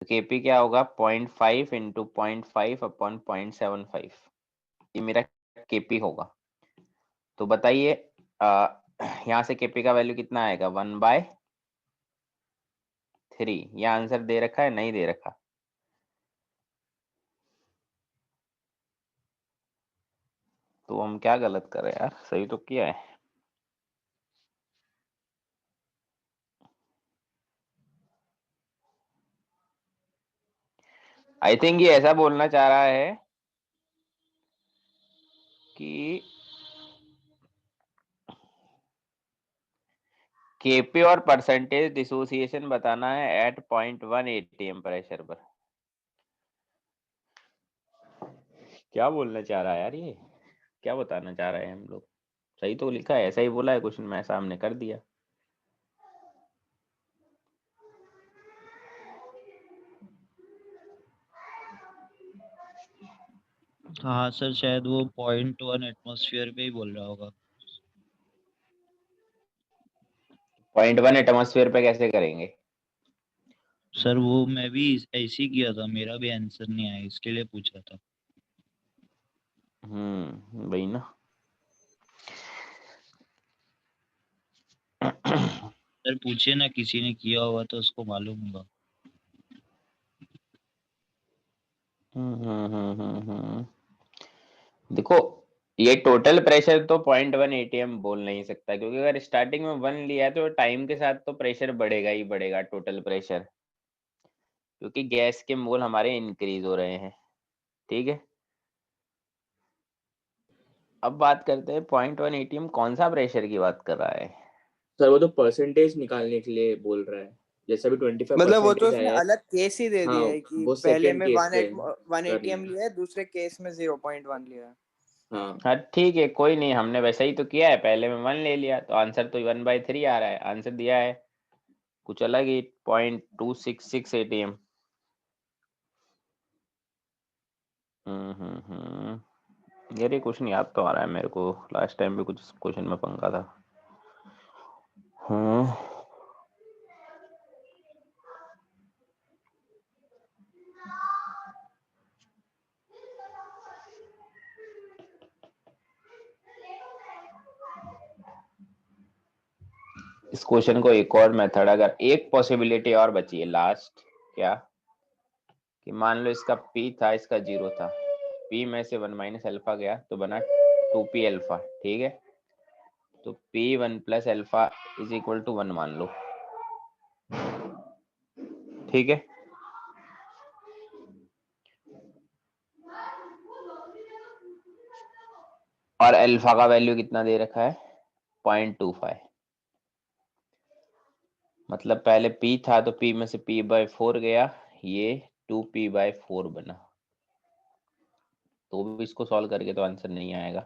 तो केपी क्या होगा 0.5 इंटू 0.5 अपॉन 0.75, ये मेरा केपी होगा। तो बताइए यहाँ से केपी का वैल्यू कितना आएगा 1/3। ये आंसर दे रखा है नहीं दे रखा? तो हम क्या गलत कर रहे हैं यार, सही तो किया है। आई थिंक ये ऐसा बोलना चाह रहा है कि केपी और परसेंटेज डिसोसिएशन बताना है एट 0.1 एटीएम प्रेशर पर। क्या बोलना चाह रहा है यार, ये क्या बताना चाह रहे हैं हम लोग? सही तो लिखा है, ऐसा ही बोला है, क्वेश्चन मैं सामने कर दिया। हाँ सर, शायद वो 0.1 एटमॉस्फेयर पे ही बोल रहा होगा। 0.1 एटमॉस्फेयर पे कैसे करेंगे? सर वो मैं भी ऐसे ही किया था, मेरा भी आंसर नहीं आया, इसके लिए पूछा था। वही ना। सर पूछिए ना, किसी ने किया होगा तो उसको मालूम होगा। देखो, ये टोटल प्रेशर तो 0.1 एटीएम बोल नहीं सकता, क्योंकि अगर स्टार्टिंग में 1 लिया है तो टाइम के साथ तो प्रेशर बढ़ेगा ही बढ़ेगा, टोटल प्रेशर, क्योंकि गैस के मोल हमारे इंक्रीज हो रहे हैं। ठीक है, अब बात करते हैं 0.1 एटीएम कौन सा प्रेशर की बात कर रहा है। सर वो तो परसेंटेज निकालने के लिए बोल रहा है, जैसे अभी 25 मतलब वो तो परसेंटेज उसने आया है। अलग केस ही दे हाँ, दिया है कि वो पहले सेकंड में केस से 1 कर एटीएम लिया। लिया है, दूसरे केस में 0.1 लिया है। हाँ हाँ ठीक है, कोई नहीं, हमने वैसा ही तो किया है, पहले में 1 ले लिया तो आंसर तो 1/3 आ रहा है। आंसर दिया है कुछ अलग ही, 0.266 एटीएम। यार ये क्वेश्चन याद तो आ रहा है मेरे को, लास्ट टाइम भी कुछ क्वेश्चन में पंगा था। इस क्वेश्चन को एक और मेथड, अगर एक पॉसिबिलिटी और बची है लास्ट, क्या कि मान लो इसका p था, इसका 0 था, p में से 1 माइनस अल्फा गया तो बना 2p अल्फा। ठीक है, तो p1 plus alpha is equal to 1 मान लो। ठीक है, और अल्फा का वैल्यू कितना दे रखा है 0.25। मतलब पहले p था तो p में से p/4 गया, ये 2p/4 बना। तो भी इसको सॉल्व करके तो आंसर नहीं आएगा,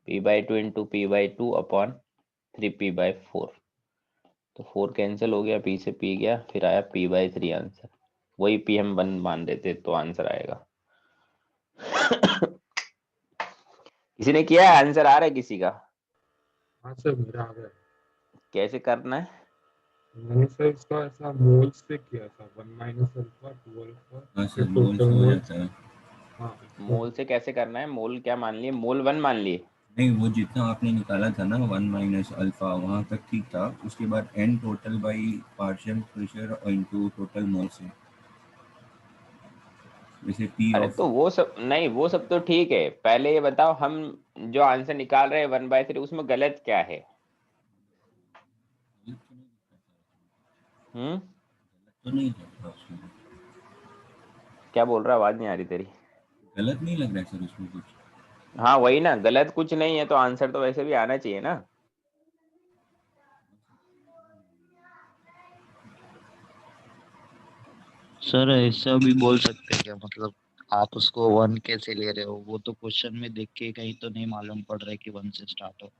p/2 into p/2 upon 3p/4। तो 4 कैंसिल हो गया, p से p गया, फिर आया p/3 आंसर। वही p हम 1 मान देते तो आंसर आएगा। किसी ने किया है? आंसर आ रहा है किसी का? हाँ सर, मेरा आ गया। कैसे करना है? मैंने सर इसका ऐसा मोल से किया था, 1 माइनस अल्फा 2 अल्फा। हाँ सर, मोल से हो जाता है। हाँ मोल से कैसे करना है? मोल क्या मान लिए? मोल 1 मान लिए? नहीं, वो जितना आपने निकाला था ना 1 माइनस अल्फा, वहाँ तक ठीक था। उसके बाद n total by partial pressure into total mole से, जैसे p अरे ऑफ। तो वो सब नहीं, वो सब तो ठीक है, पहले ये बताओ हम जो आंसर निकाल रहे हैं 1/3, उसमें गलत क्या है? तो नहीं लग रहा उसमें, क्या बोल रहा है? आवाज नहीं आ रही तेरी। गलत नहीं लग रहा है सर उसमें कुछ। हाँ वही ना, गलत कुछ नहीं है तो आंसर तो वैसे भी आना चाहिए ना। सर ऐसा भी बोल सकते हैं क्या, मतलब आप उसको 1 कैसे ले रहे हो? वो तो क्वेश्चन में देख के कहीं तो नहीं मालूम पड़ रहा है कि 1 से स्टार्ट हो।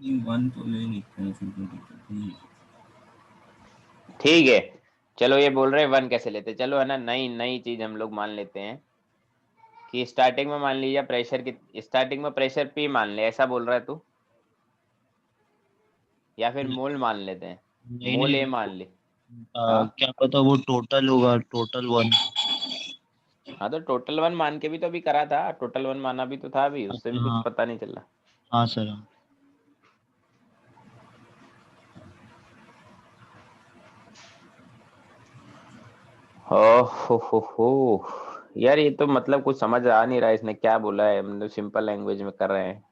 नहीं, 1 तो ले लेते हैं, फिर कोई दिक्कत नहीं है। ठीक है, चलो ये बोल रहे हैं 1 कैसे लेते, चलो है ना, नई नई चीज हम लोग मान लेते हैं कि स्टार्टिंग में मान लीजिए प्रेशर की, स्टार्टिंग में प्रेशर P मान ले, ऐसा बोल रहा है तू, या फिर मोल मान लेते हैं? नहीं मोल नहीं ए वो मान ले। हाँ क्या पता वो टोटल होगा, टोटल 1। हाँ, तो टोटल 1 मान के भी तो अभी करा था, टोटल 1 माना भी तो था, अभी उससे भी कुछ हाँ पता नहीं चला। हाँ सर हाँ। हो यार, ये तो मतलब कुछ समझ आ नहीं रहा है इसने क्या बोला है, मतलब सिंपल लैंग्वेज में कर रहे हैं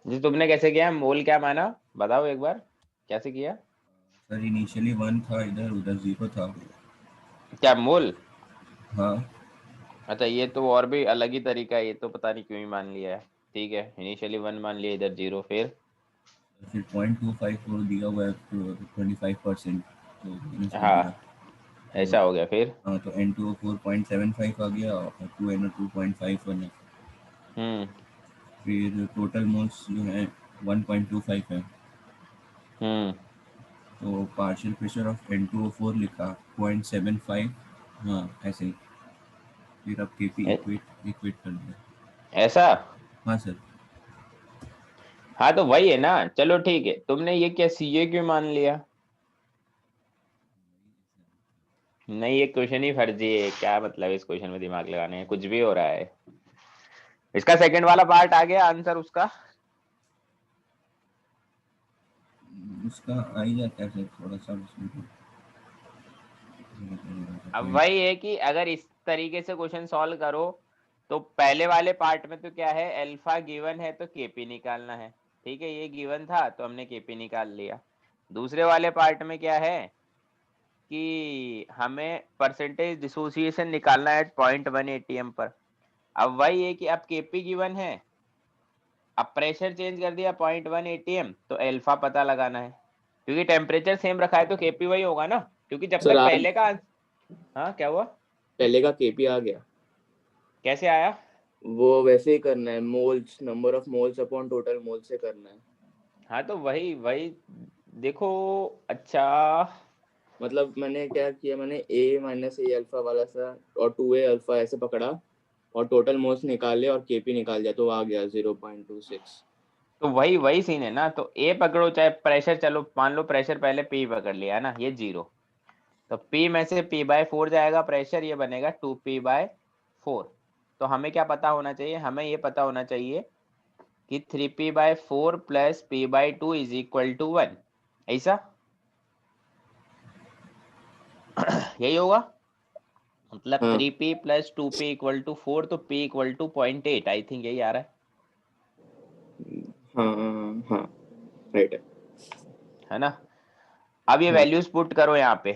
जी। तुमने कैसे किया, मोल क्या माना, बताओ एक बार कैसे किया। सर इनिशियली 1 था इधर, उधर 0 था। क्या मोल? हाँ अच्छा, ये तो और भी अलग ही तरीका है, ये तो पता नहीं क्यों ही मान लिया है। ठीक है, इनिशियली 1 मान लिया, इधर 0, फिर 0.254 दिया हुआ है 25%, तो माइनस कर हाँ दिया। तो ऐसा हो गया फिर। हाँ, तो N2O4 0.75 आ गया और 2NO2 0.51 है। हम्म फिर टोटल मोल्स जो है 1.25 है। हम्म तो पार्शियल प्रेशर ऑफ N2O4 लिखा 0.75। हाँ ऐसे ही। फिर अब KP ऐ- इक्वेट इक्वेट कर दिया। ऐसा। हाँ सर। हाँ तो वही है ना, चलो ठीक है, तुमने ये क्या सीए क्यों मान लिया? नहीं, ये क्वेश्चन ही फर्जी है, क्या मतलब इस क्वेश्चन में दिमाग लगाने का, कुछ भी हो रहा है। इसका सेकंड वाला पार्ट आ गया आंसर उसका। उसका आ ही जाता है सर थोड़ा सा उसमें। अब वही है कि अगर इस तरीके से क्वेश्चन सॉल्व करो तो पहले वाले पार्ट में तो क्या है, अल्फा गिवन है तो केपी निकालना है। ठीक है, ये गिवन था तो हमने केपी निकाल लिया। दूसरे वाले पार्ट में क्या है कि हमें परसेंटेज डिसोसिएशन निकालना है 0.1 एटीएम पर। अब वही है कि अब केपी गिवन है, अब प्रेशर चेंज कर दिया 0.1 एटीएम, तो अल्फा पता लगाना है। क्योंकि टेम्परेचर सेम रखा है तो केपी वही होगा ना, क्योंकि जब सर तक आज पहले का। हाँ क्या हुआ? पहले का केपी आ गया। कैसे आया? वो वैसे ही करना है, moles number of moles upon total moles से करना है। हाँ तो वही वही देखो। अच्छा। मतलब मैंने क्या किया, मैंने ए माइनस ए अल्फा वाला सा और 2A अल्फा ऐसे पकड़ा और टोटल मोल्स निकाले और केपी निकाल दिया, तो आ गया 0.26। तो वही वही सीन है ना, तो ए पकड़ो चाहे प्रेशर, चलो मान लो प्रेशर पहले पी पकड़ लिया है ना, ये 0, तो पी में से p/4 जाएगा प्रेशर, ये बनेगा 2p/4। तो हमें क्या पता होना चाहिए, हमें ये पता होना चाहिए कि 3p/4 plus p/2 is equal to 1। ऐसा यही होगा, मतलब हाँ 3p plus 2p equal to 4, तो p equal to 0.8, I think यही आ रहा हाँ हाँ राइट है ना। अब ये है। वैल्यूज पुट करो यहाँ पे,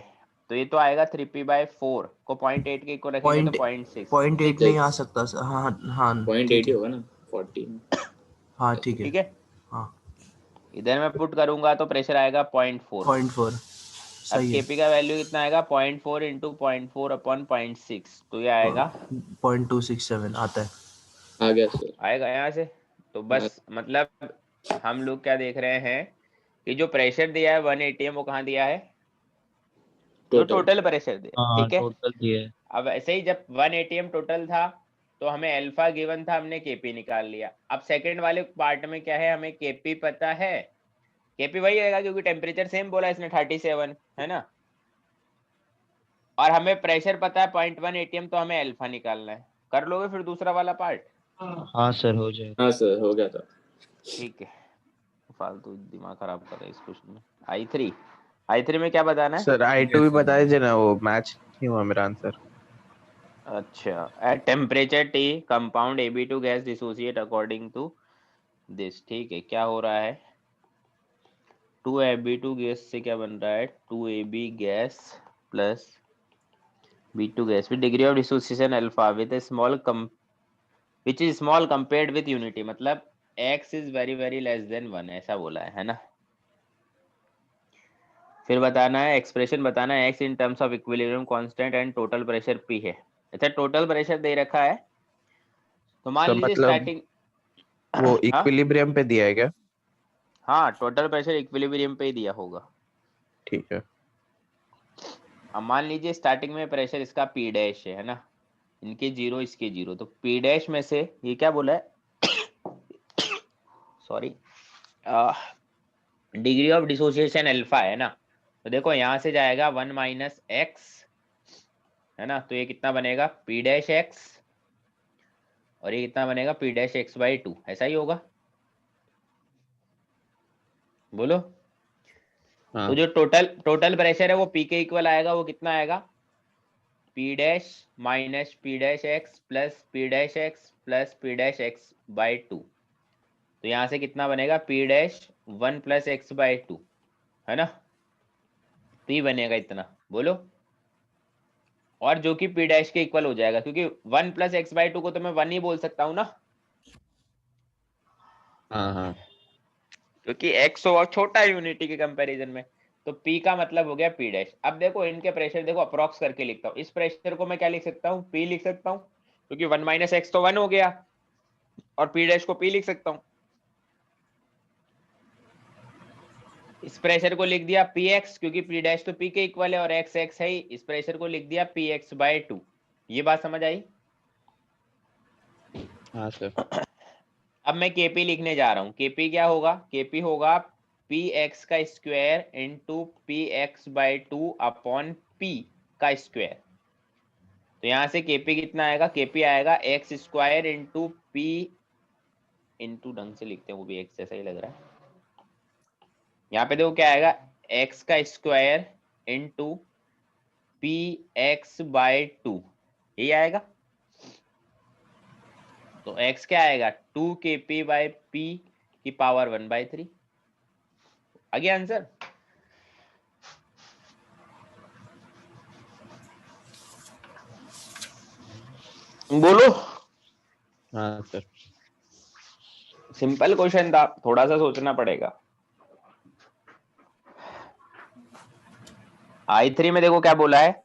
तो ये तो आएगा 3p/4 को 0.8 के इक्वल रखेंगे तो पॉइंट 0.6। 0.8 नहीं आ सकता सर। हाँ हाँ ठीक 0.8 ही है। होगा ना, 40। हाँ ठीक है। ठीक है, हाँ इधर मैं पुट करूंगा तो प्रेशर आएगा 0.4। 0.4 अब सही है। केपी का वैल्यू कितना आएगा, 0.4 इंटू 0.4 अपॉन 0.6, तो ये आएगा 0.267 आता है। आ गया सर। आएगा यहाँ से। तो बस मतलब हम लोग क्या देख रहे हैं कि जो प्रेशर दिया है 1 एटीएम, वो कहाँ दिया है, जो टोटल। टोटल प्रेशर दिया, हाँ ठीक है। टोटल दिए है। अब ऐसे ही जब 1 एटीएम टोटल था तो हमें अल्फा गिवन था, हमने केपी निकाल लिया। अब सेकंड वाले पार्ट में क्या है, हमें केपी पता है, केपी वही रहेगा क्योंकि टेम्परेचर सेम बोला इसने 37 है ना, और हमें प्रेशर पता है 0.1 एटीएम, तो हमें अल्फा निकालना है। कर लोगे फिर दूसरा वाला पार्ट? हाँ सर हो जाएगा। हाँ सर हो गया था। ठीक है, फालतू दिमाग खराब कर रहे हैं इस क्वेश्चन में। आई थ्री में क्या बताना है? सर आई टू यस भी सर बता यस। दीजिए ना, वो मैच नहीं हुआ मेरा आंसर। अच्छा, at temperature T compound AB2 gas dissociate according to this. ठीक है, क्या हो रहा है, 2AB2 गैस से क्या बन रहा है, 2AB gas plus B2 gas with degree of dissociation alpha with a small which is small compared with unity, मतलब x is very very less than 1, ऐसा बोला है ना। फिर बताना है, एक्सप्रेशन बताना है, x in terms of equilibrium constant and total pressure P है। अच्छा, टोटल प्रेशर दे रखा है, तो मान तो लीजिए मतलब स्टार्टिंग। वो हाँ इक्विलिब्रियम पे दिया है क्या? हाँ, टोटल प्रेशर इक्विलिब्रियम पे ही दिया होगा। ठीक है। अब मान लीजिए स्टार्टिंग में प्रेशर इसका P डैश है ना, इनके 0 इसके 0, तो P डैश में से ये क्या बोला है, sorry, degree of dissociation alpha है ना, तो देखो यहाँ से जाएगा 1 माइनस एक्स है ना, तो ये कितना बनेगा पी डैश एक्स, और ये कितना बनेगा पी डैश एक्स बाई 2, ऐसा ही होगा, बोलो। हाँ तो जो टोटल प्रेशर है वो पी के इक्वल आएगा, वो कितना आएगा P dash minus P dash x plus P dash x plus P dash x by 2, तो यहाँ से कितना बनेगा P dash 1 plus x by 2 है ना, पी बनेगा इतना, बोलो। और जो कि पी डैश के इक्वल हो जाएगा, क्योंकि 1 प्लस एक्स बाई 2 को तो मैं 1 ही बोल सकता हूँ ना, हाँ हाँ क्योंकि x होगा छोटा यूनिटी के कंपैरिजन में, तो p का मतलब हो गया p डैश। अब देखो इनके प्रेशर देखो अप्रॉक्स करके लिखता हूँ, इस प्रेशर को मैं क्या लिख सकता हूँ p लिख सकता हूँ, क्योंकि 1 माइनस एक्स तो 1 हो गया, और p डैश को p लिख सकता हूँ। इस प्रेशर को लिख दिया px, क्योंकि p डैश तो p के इक्वल है और x x है ही, इस प्रेशर को लिख दिया px बाय 2। ये बात समझ आई? हाँ सर। अब मैं kp लिखने जा रहा हूँ, kp क्या होगा, kp होगा px का square into px by 2 upon p का स्क्वायर। तो यहाँ से kp कितना आएगा, kp आएगा x square into p into, ढंग से लिखते हैं वो भी एक्स जैसा ही लग रहा है, यहाँ पे देखो क्या आएगा x का square into P x by 2, यही आएगा। तो x क्या आएगा 2 के पी बाई पी की पावर 1/3, आ गया आंसर। बोलो। हाँ सर। सिंपल क्वेश्चन था, थोड़ा सा सोचना पड़ेगा। I3 में देखो क्या बोला है,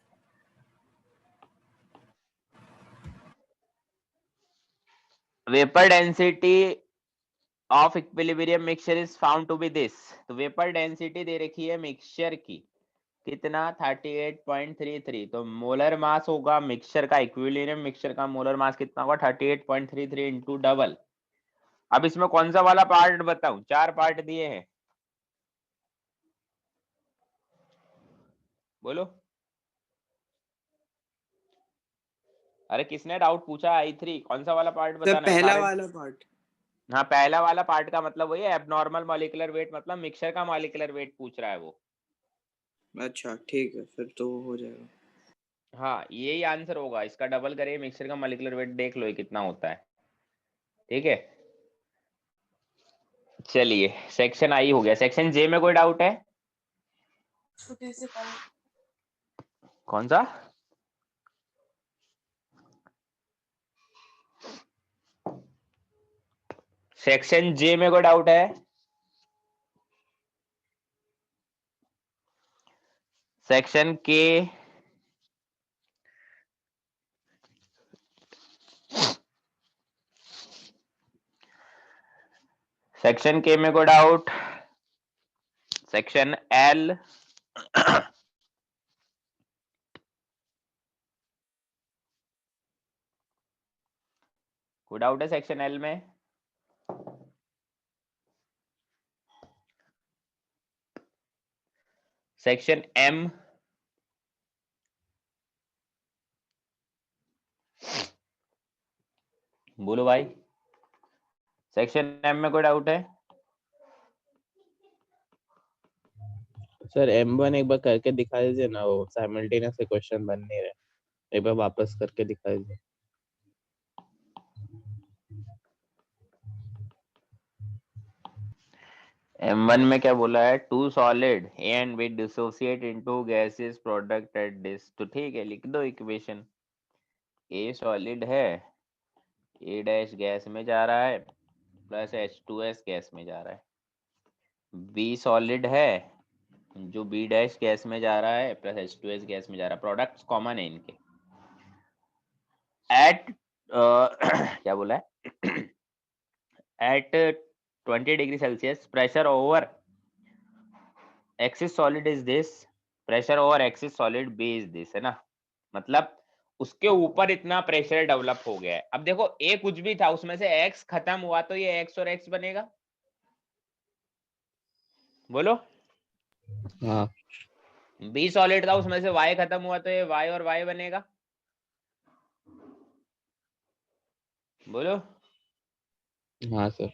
vapour density of equilibrium mixture is found to be this. तो वेपर डेंसिटी दे रखी है मिक्सचर की, कितना 38.33, तो मोलर मास होगा मिक्सचर का, इक्विलिब्रियम मिक्सचर का मोलर मास कितना होगा 38.33 इंटू डबल। अब इसमें कौन सा वाला पार्ट बताऊं, 4 पार्ट दिए हैं, बोलो। अरे किसने डाउट पूछा, I3 कौन सा वाला पार्ट सर बताना है? पहला सारे, वाला पार्ट। हाँ पहला वाला पार्ट का मतलब वही है, एबनॉर्मल मॉलिक्यूलर वेट, मतलब मिक्सचर का मॉलिक्यूलर वेट पूछ रहा है वो। अच्छा ठीक है, फिर तो हो जाएगा। हाँ यही आंसर होगा, इसका डबल करिए मिक्सचर का मॉलिक्यूलर वेट, देख लो ये कितना होता है, ठीक है। चलिए सेक्शन आई हो गया, सेक्शन जे में कोई डाउट है? कौन सा? सेक्शन जे में कोई डाउट है? सेक्शन के सेक्शन के में कोई डाउट? सेक्शन एल कोई डाउट है सेक्शन एल में? सेक्शन एम, बोलो भाई, सेक्शन एम में कोई डाउट है? सर M1 एक बार करके दिखा दीजिए ना, वो साइमल्टेनियसली क्वेश्चन बन नहीं रहे, एक बार वापस करके दिखा दीजिए। M1 में क्या बोला है, two solid A and B dissociate into gases product at this, तो ठीक है लिख दो इक्वेशन। A सॉलिड है, A डैश गैस में जा रहा है प्लस H2S गैस में जा रहा है, B सॉलिड है जो B डैश गैस में जा रहा है प्लस H2S गैस में जा रहा है, प्रोडक्ट्स कॉमन है इनके। एट क्या बोला है at 20 degree Celsius pressure over axis solid is this, pressure over axis solid B is this, है ना, मतलब उसके ऊपर इतना प्रेशर डेवलप हो गया है। अब देखो A कुछ भी था, उसमें से X खत्म हुआ तो ये X और X बनेगा, बोलो। हाँ बी सॉलिड था, उसमें से y खत्म हुआ तो ये y और y बनेगा। बोलो। हाँ सर।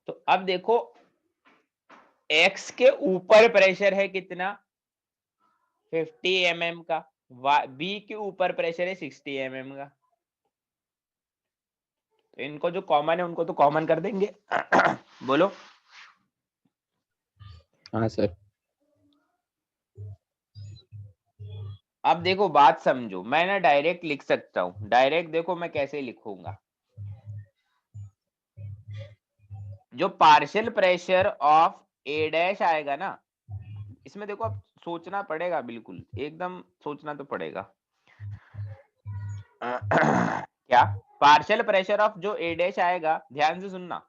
तो अब देखो x के ऊपर प्रेशर है कितना 50 mm का, b के ऊपर प्रेशर है 60 mm का। तो इनको जो कॉमन है उनको तो कॉमन कर देंगे। बोलो। हाँ सर। अब देखो बात समझो, मैं ना डायरेक्ट लिख सकता हूं, डायरेक्ट देखो मैं कैसे लिखूंगा। जो partial pressure of A dash आएगा ना, इसमें देखो अब सोचना पड़ेगा, बिल्कुल एकदम सोचना तो पड़ेगा। क्या पार्शियल प्रेशर ऑफ जो ए डैश आएगा, ध्यान से सुनना,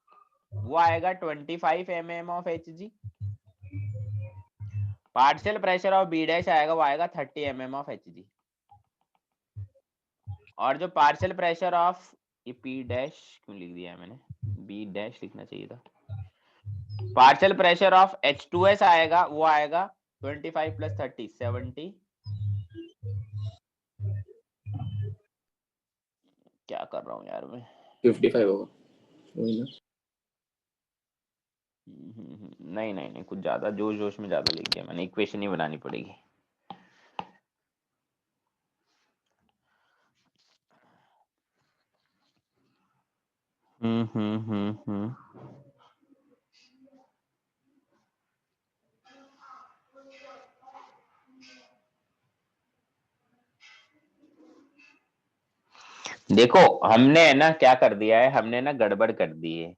वो आएगा 25 mm of Hg। Partial pressure of B dash आएगा, वो आएगा 30 mm ऑफ Hg। और जो पार्शियल प्रेशर ऑफ ये पी डैश क्यों लिख दिया है मैंने, बी डैश लिखना चाहिए था। पार्शियल प्रेशर ऑफ H2S आएगा, वो आएगा 25 प्लस 30 70। क्या कर रहा हूँ यार मैं, 55 होगा वही ना। नहीं नहीं नहीं, कुछ ज्यादा जोश जोश में ज्यादा लिख दिया मैंने, इक्वेशन ही बनानी पड़ेगी। देखो हमने है ना क्या कर दिया है, हमने ना गड़बड़ कर दी है।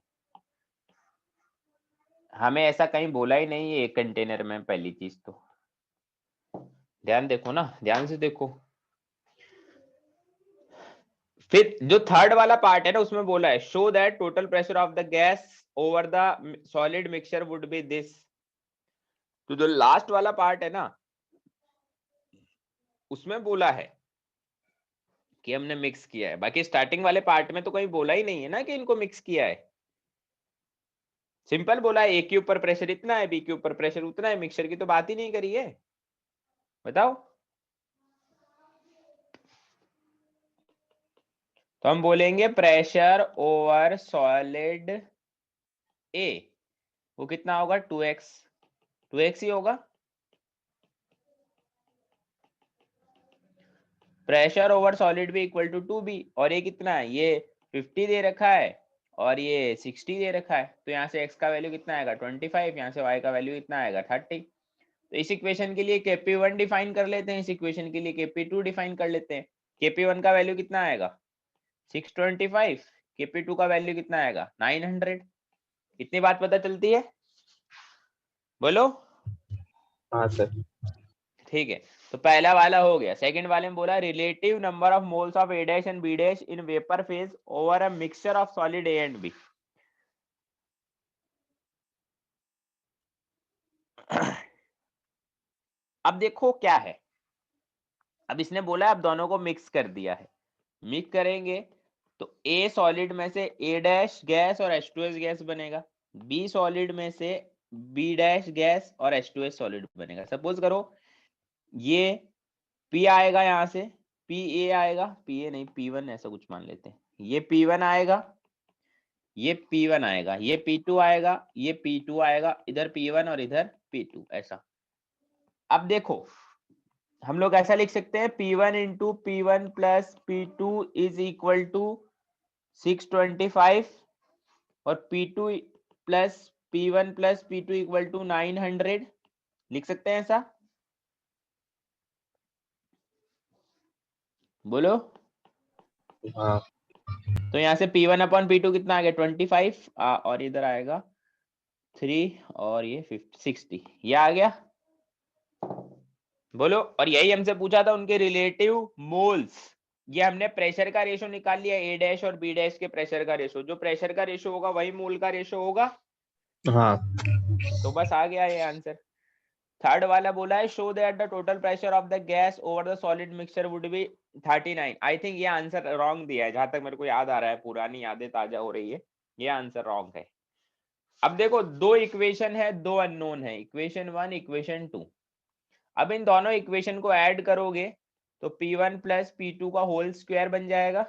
हमें ऐसा कहीं बोला ही नहीं है एक कंटेनर में, पहली चीज तो ध्यान देखो ना, ध्यान से देखो। फिर जो थर्ड वाला पार्ट है ना, उसमें बोला है show that total pressure of the gas over the solid mixture would be this. तो जो लास्ट वाला पार्ट है ना, उसमें बोला है कि हमने मिक्स किया है, बाकी स्टार्टिंग वाले पार्ट में तो कहीं बोला ही नहीं है ना कि इनको मिक्स किया है। सिंपल बोला है ए के ऊपर प्रेशर इतना है, बी के ऊपर प्रेशर उतना है, मिक्सचर की तो बात ही नहीं करी है। बताओ। तो हम बोलेंगे प्रेशर ओवर सॉलिड ए, वो कितना होगा 2x, 2x ही होगा। प्रेशर ओवर सॉलिड भी इक्वल टू 2b, और ये कितना है, ये 50 दे रखा है और ये 60 दे रखा है। तो यहाँ से x का वैल्यू कितना आएगा 25, यहाँ से y का वैल्यू कितना आएगा 30। तो इस इक्वेशन के लिए kp1 डिफाइन कर लेते हैं, इस इक्वेशन के लिए kp2 डिफाइन कर लेते हैं। kp1 का वैल्यू कितना आएगा 625, kp2 का वैल्यू कितना आएगा 900। कितनी बात पता चलती है, बोलो। हाँ सर। ठीक है, तो पहला वाला हो गया। सेकंड वाले में बोला relative number of moles of A dash and B dash in vapour phase over a mixture of solid A and B। अब देखो क्या है, अब इसने बोला अब दोनों को मिक्स कर दिया है। मिक्स करेंगे तो A सॉलिड में से A डैश गैस और H2S गैस बनेगा, B सॉलिड में से B डैश गैस और H2S सॉलिड बनेगा। सपोज करो ये P आएगा, यहाँ से PA आएगा, PA नहीं P1 ऐसा कुछ मान लेते हैं। ये P1 आएगा, ये P1 आएगा, ये P2 आएगा, ये P2 आएगा, इधर P1 और इधर P2 ऐसा। अब देखो हम लोग ऐसा लिख सकते हैं P1 into P1 plus P2 is equal to 625 और P2 plus P1 plus P2 equal to 900। लिख सकते हैं ऐसा, बोलो। हाँ तो यहाँ से P1 अपॉन P2 कितना आ गया 25, और इधर आएगा 3 और ये 60, ये आ गया, बोलो। और यही हमसे पूछा था उनके रिलेटिव मोल्स। ये हमने प्रेशर का रेशो निकाल लिया ए डैश और बी डैश के प्रेशर का रेशो, जो प्रेशर का रेशो होगा वही मोल का रेशो होगा। हाँ तो बस आ गया ये आंसर। थर्ड वाला बोला है show that the total pressure of the gas over the solid mixture would be 39। I think ये आंसर रॉन्ग दिया है, जहां तक मेरे को याद आ रहा है, पुरानी यादें ताजा हो रही है, ये आंसर रॉन्ग है। अब देखो दो इक्वेशन है, दो अननोन है, इक्वेशन 1 इक्वेशन 2। अब इन दोनों इक्वेशन को ऐड करोगे तो P1 प्लस P2 का होल स्क्वायर बन जाएगा।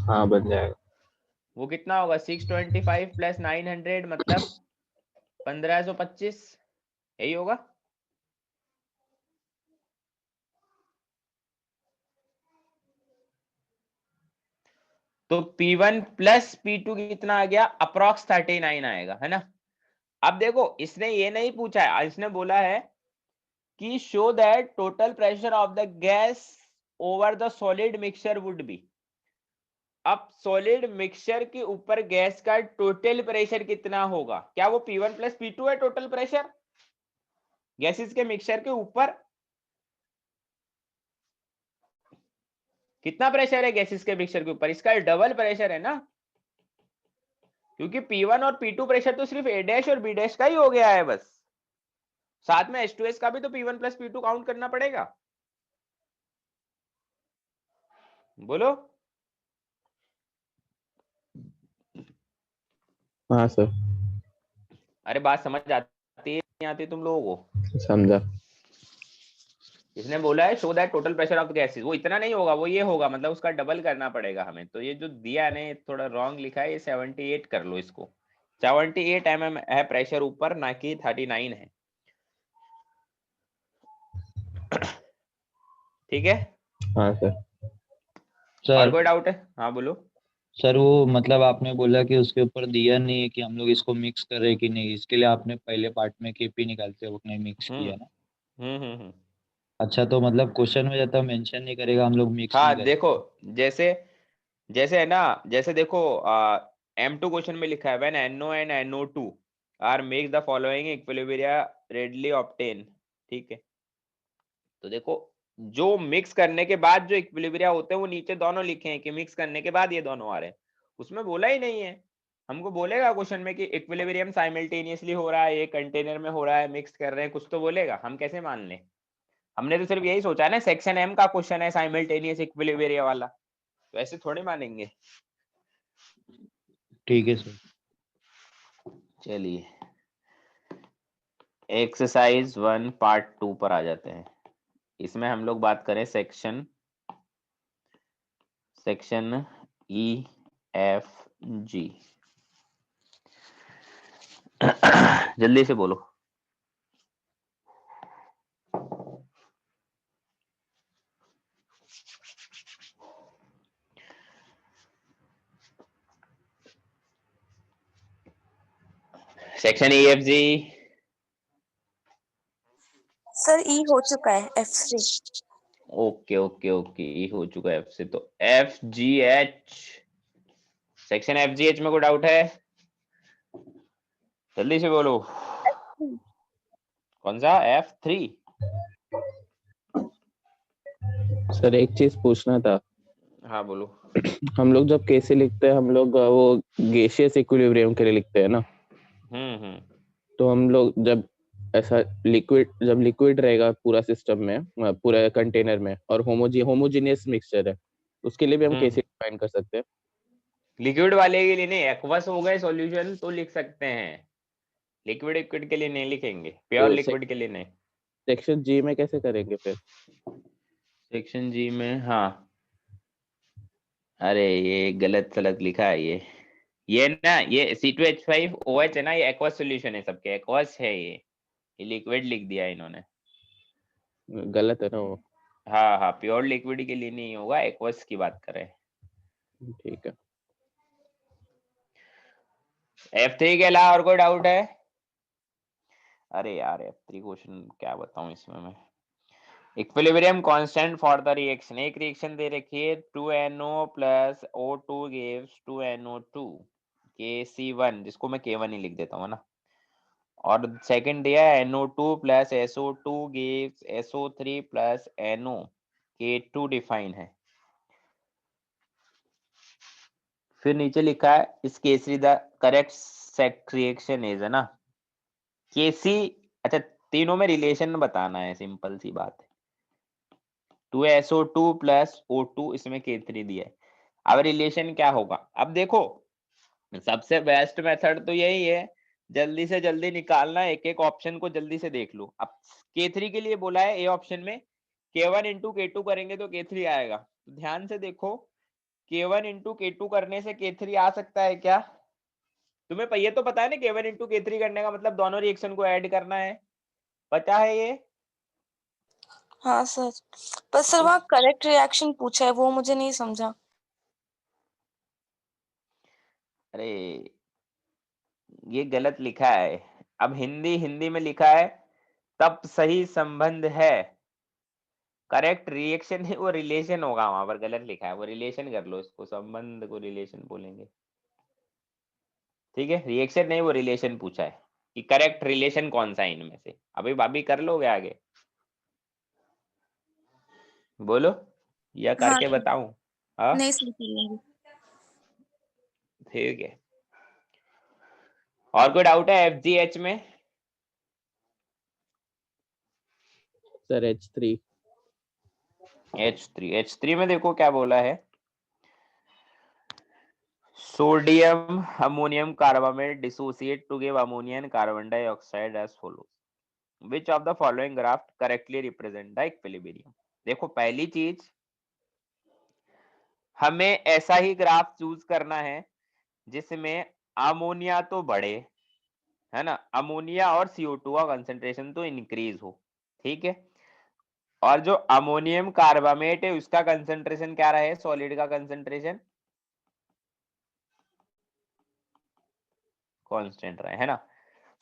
हाँ बन जाएगा। वो कितना होगा 625 प्लस 900 मतलब 1525, यही होगा। तो P1 प्लस P2 कितना आ गया, अप्रॉक्स 39 आएगा, है ना। अब देखो इसने ये नहीं पूछा है, इसने बोला है कि show that total pressure of the gas over the solid mixture would be. अब सॉलिड मिक्सचर के ऊपर गैस का टोटल प्रेशर कितना होगा, क्या वो P1 प्लस P2 है टोटल प्रेशर गैसेस के मिक्सचर के ऊपर? कितना प्रेशर है गैसेस के मिक्सचर के ऊपर, इसका डबल प्रेशर है ना, क्योंकि P1 और P2 प्रेशर तो सिर्फ A डैश और B डैश का ही हो गया है बस, साथ में H2S का भी तो P1 प्लस P2 काउंट करना पड़ेगा। बोलो। हाँ सर। अरे बात समझ आती है नहीं आती तुम लोगों को? समझा। इसने बोला है show that total pressure of gases, वो इतना नहीं होगा, वो ये होगा, मतलब उसका डबल करना पड़ेगा हमें। तो ये जो दिया है ना थोड़ा रॉन्ग लिखा है, ये 78 कर लो इसको, 78 mm है प्रेशर ऊपर, ना कि 39 है। ठीक है। हाँ सर। और सर कोई डाउट है? हाँ बोलो। सर वो मतलब आपने बोला कि उसके ऊपर दिया नहीं है कि हम लोग इसको मिक्स करें कि नहीं, इसके लिए आपने पहले पार्ट में केपी निकालते वक्त नहीं मिक्स किया ना। हम्म। अच्छा तो मतलब क्वेश्चन में जाता मेंशन नहीं करेगा हम लोग मिक्स नहीं हाँ करें। देखो, जैसे जैसे है ना, जैसे देखो M2 क्वेश्चन में लिखा है when NO and NO2 are make the following equilibria readily obtain. ठीक है, तो देखो जो मिक्स करने के बाद जो इक्विलिब्रिया होते हैं वो नीचे दोनों लिखे हैं कि मिक्स करने के बाद ये दोनों आ रहे हैं, उसमें बोला ही नहीं है। हमको बोलेगा क्वेश्चन में कि इक्विलिब्रियम साइमल्टेनियसली हो रहा है, ये कंटेनर में हो रहा है, मिक्स कर रहे हैं, कुछ तो बोलेगा, हम कैसे मान लें? हमने तो सिर्फ यही सोचा है ना, सेक्शन M का क्वेश्चन है साइमल्टेनियस इक्विलिब्रिया वाला, तो ऐसे थोड़ी मानेंगे। ठीक है सर। चलिए एक्सरसाइज 1 पार्ट 2 पर आ जाते हैं। इसमें हम लोग बात करें सेक्शन EFG। जल्दी से बोलो। Section EFG। सर ई हो चुका है F3। ओके ओके ओके, ये हो चुका है F से। तो FGH, सेक्शन FGH में कोई डाउट है? जल्दी से बोलो। कौन सा F3? सर एक चीज पूछना था। हाँ बोलो। हम लोग जब केसी लिखते हैं हम लोग वो गैसियस इक्विलिब्रियम के लिए लिखते हैं ना, तो हम लोग जब ऐसा जब लिक्विड रहेगा पूरा सिस्टम में, पूरा कंटेनर में, और होमोजेनियस मिक्सचर है, उसके लिए भी हम कैसे डिफाइन कर सकते हैं? लिक्विड वाले के लिए नहीं, एक्वस हो गए सॉल्यूशन तो लिख सकते हैं, लिक्विड के लिए नहीं लिखेंगे, प्योर लिक्विड के लिए नहीं। सेक्शन जी में कैसे करेंगे फिर? सेक्शन जी में, हाँ अरे ये गलत सलत लिखा है ये ना, ये C2H5OH है ना, ये एक्वस सॉल्यूशन है, सबके एक्वस है, ये लिक्विड लिख दिया इन्होंने। गलत है ना वो? हाँ प्योर लिक्विड के लिए नहीं होगा, एक्वस की बात करें। ठीक है। F3 के अलावा और कोई डाउट है? अरे यार F3 क्वेश्चन क्या बताऊं इसमें मैं। Equilibrium constant for the reaction, एक रिएक्शन दे रखी है 2NO plus O2 gives 2NO2 KC1, जिसको मैं K1 ही लिख देता हूँ ना, और सेकंड दिया है NO2 plus SO2 gives SO3 plus NO K2 define है। फिर नीचे लिखा है इस Kesari the correct reaction is, है ना, केसी। अच्छा तीनों में रिलेशन बताना है, सिंपल सी बात है। 2SO2 plus O2, इसमें K3 दिया है। अब रिलेशन क्या होगा? अब देखो सबसे बेस्ट मेथड तो यही है, जल्दी से जल्दी निकालना, एक एक ऑप्शन को जल्दी से देख लो। अब K3 के लिए बोला है ए ऑप्शन में K1 इंटू K2 करेंगे तो K3 आएगा। तो ध्यान से देखो K1 इंटू K2 करने से K3 आ सकता है क्या? तुम्हें ये तो पता है ना K1 इंटू K3 करने का मतलब दोनों रिएक्शन को ऐड करना है, पता है ये? हाँ सर, पर सर वहाँ करेक्ट रिएक्शन पूछा है, वो मुझे नहीं समझा। अरे ये गलत लिखा है। अब हिंदी में लिखा है तब सही संबंध है, करेक्ट रिएक्शन है वो रिलेशन होगा, वहां पर गलत लिखा है, वो रिलेशन कर लो, इसको संबंध को रिलेशन बोलेंगे, ठीक है? रिएक्शन नहीं, वो रिलेशन पूछा है कि करेक्ट रिलेशन कौन सा है इनमें से। अभी भाभी कर लोगे आगे? बोलो या हाँ करके बताऊं? हाँ नहीं सर, करेंगे। ठीक है। और कोई डाउट है FGH में? सर H3 H3 में देखो क्या बोला है, sodium ammonium carbamate dissociate to give ammonia and carbon dioxide as follows, which of the following graph correctly represent the equilibrium. देखो पहली चीज हमें ऐसा ही ग्राफ चूज करना है जिसमें अमोनिया तो बढ़े, है ना, अमोनिया और CO2 का कंसेंट्रेशन तो इंक्रीज हो, ठीक है, और जो अमोनियम कार्बामेट है उसका कंसेंट्रेशन क्या रहे, सॉलिड का कंसेंट्रेशन कांस्टेंट रहे, है ना,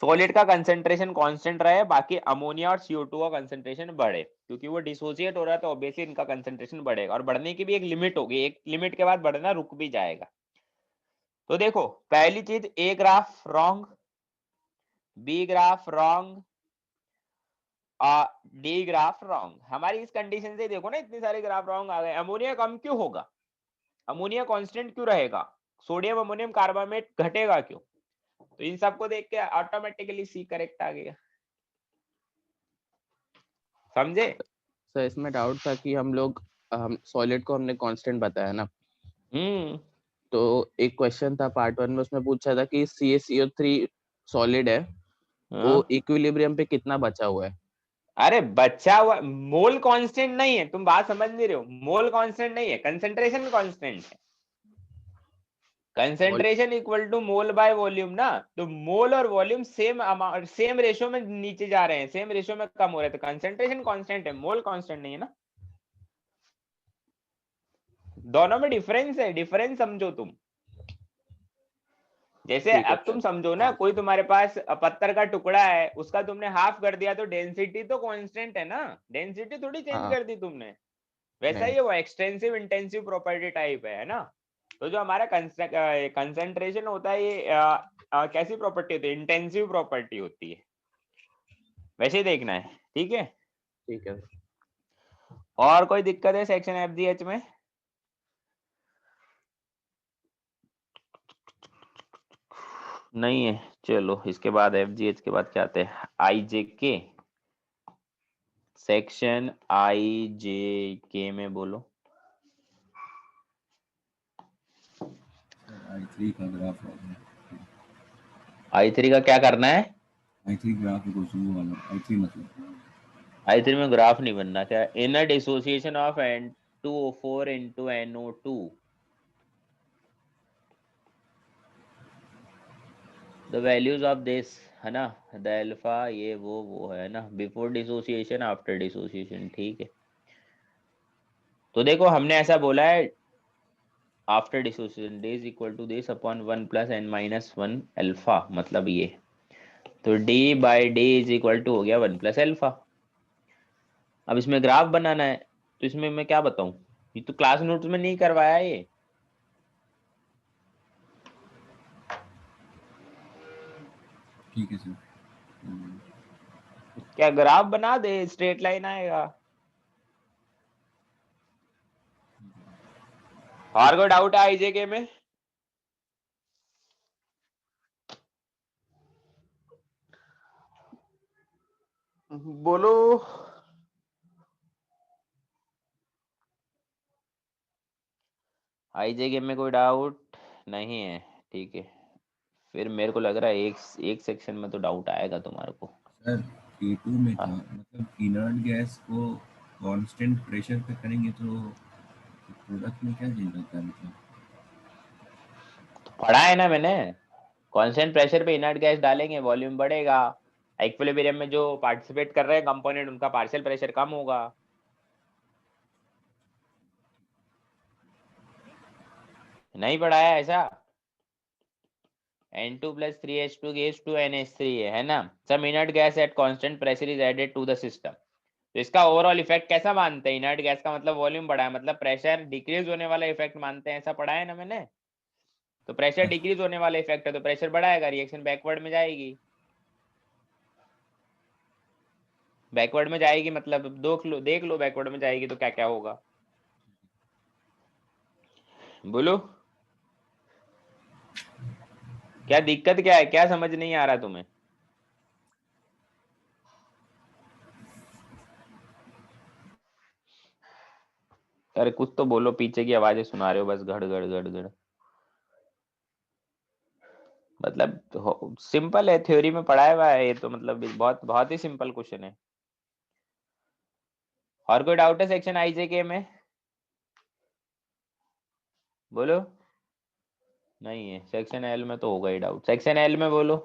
सॉलिड का कंसेंट्रेशन कांस्टेंट रहे, बाकी अमोनिया और CO2 का कंसेंट्रेशन बढ़े, क्योंकि वो डिसोसिएट हो रहा है तो ऑब्वियसली इनका कंसेंट्रेशन बढ़ेगा, और बढ़ने की भी एक लिमिट होगी, एक लिमिट के बाद बढ़ना रुक भी जाएगा। तो देखो पहली चीज A graph wrong, B graph wrong, D graph wrong. हमारी इस कंडीशन से देखो ना इतने सारे ग्राफ रॉन्ग आ गए। अमोनिया कम क्यों होगा, अमोनिया कांस्टेंट क्यों रहेगा, सोडियम अमोनियम कार्बामेट घटेगा क्यों? तो इन सबको देख के ऑटोमेटिकली सी करेक्ट आ गया, समझे? सर इसमें डाउट था कि हम सॉलिड को हमने कांस्टेंट बताया ना, तो एक क्वेश्चन था पार्ट 1 में, उसमें पूछा था कि CaCO3 सॉलिड है, वो इक्विलिब्रियम पे कितना बचा हुआ है? अरे बचा हुआ मोल कांस्टेंट नहीं है, तुम बात समझ नहीं रहे हो, मोल कांस्टेंट नहीं है, कंसंट्रेशन कांस्टेंट है। Concentration equal to mole by volume ना, तो मोल और volume same amount same ratio में नीचे जा रहे हैं, सेम रेशियो में कम हो रहे हैं, तो कंसंट्रेशन कांस्टेंट है, मोल कांस्टेंट नहीं है ना। दोनों में डिफरेंस है, डिफरेंस समझो तुम। जैसे अब तुम समझो ना, कोई तुम्हारे पास पत्थर का टुकड़ा है, उसका तुमने हाफ कर दिया तो डेंसिटी तो कांस्टेंट है ना, डेंसिटी थोड़ी चेंज कर दी तुमने। वैसा ही वो एक्सटेंसिव इंटेंसिव प्रॉपर्टी टाइप है ना। तो जो हमारा कंसंट्रेशन होता है ये कैसी प्रॉपर्टी होती है, इंटेंसिव प्रॉपर्टी होती है, वैसे ही देखना है, ठीक है? ठीक है। और कोई दिक्कत है सेक्शन FGH में? नहीं है, चलो इसके बाद FGH के बाद क्या आते हैं, IJK। सेक्शन IJK में बोलो। I3 का ग्राफ है। I3 का क्या करना है? I3 ग्राफ क्वेश्चन वाला I3 मतलब I3 में ग्राफ नहीं बनना, क्या inner dissociation of N2O4 into NO2, the values of this, है ना, द अल्फा, ये वो है ना, बिफोर डिसोसिएशन आफ्टर डिसोसिएशन, ठीक है। तो देखो हमने ऐसा बोला है after dissociation d is equal to this upon 1 plus n-1 alpha, मतलब ये, तो d by d is equal to हो गया 1 प्लस अल्फा। अब इसमें ग्राफ बनाना है, तो इसमें मैं क्या बताऊं, ये तो क्लास नोट्स में नहीं करवाया ये। ठीक है सर। क्या ग्राफ बना दे, स्ट्रेट लाइन आएगा। और कोई डाउट है IJK में? बोलो। आईजे में कोई डाउट नहीं है? ठीक है, फिर मेरे को लग रहा है एक सेक्शन में तो डाउट आएगा तुम्हारे को। सर K2 में था, मतलब इनर्ट गैस को कांस्टेंट प्रेशर पे करेंगे तो प्रोडक्ट में क्या चेंज होता है? मतलब पढ़ा है ना मैंने, कांस्टेंट प्रेशर पे इनर्ट गैस डालेंगे वॉल्यूम बढ़ेगा, इक्विलिब्रियम में जो पार्टिसिपेट कर रहे हैं कंपोनेंट उनका पार्शियल प्रेशर कम होगा। नहीं पढ़ा है ऐसा? N2 plus 3H2 gives 2 NH3 है ना। Some inert gas at constant pressure is added to the system। तो इसका ओवरऑल इफेक्ट कैसा मानते हैं? इनर्ट गैस का मतलब वॉल्यूम बढ़ा है, मतलब प्रेशर डिक्रीज होने वाला इफेक्ट मानते हैं, ऐसा पढ़ा है ना मैंने। तो प्रेशर डिक्रीज होने वाला इफेक्ट है तो प्रेशर बढ़ाएगा, रिएक्शन बैकवर्ड में जाएगी। बैकवर्ड में जाएगी मतलब देख लो बैकवर्ड में जाएगी तो क्या क्या होगा, बोलो क्या दिक्कत क्या है, क्या समझ नहीं आ रहा तुम्हें? अरे कुछ तो बोलो, पीछे की आवाजें सुना रहे हो बस, घड़ घड़ घड़ घड़। मतलब सिंपल है, थ्योरी में पढ़ाया हुआ है ये तो, मतलब बहुत बहुत ही सिंपल क्वेश्चन है। और कोई डाउट है सेक्शन आईजेके में? बोलो। नहीं है, सेक्शन एल में तो होगा ही डाउट, सेक्शन एल में बोलो।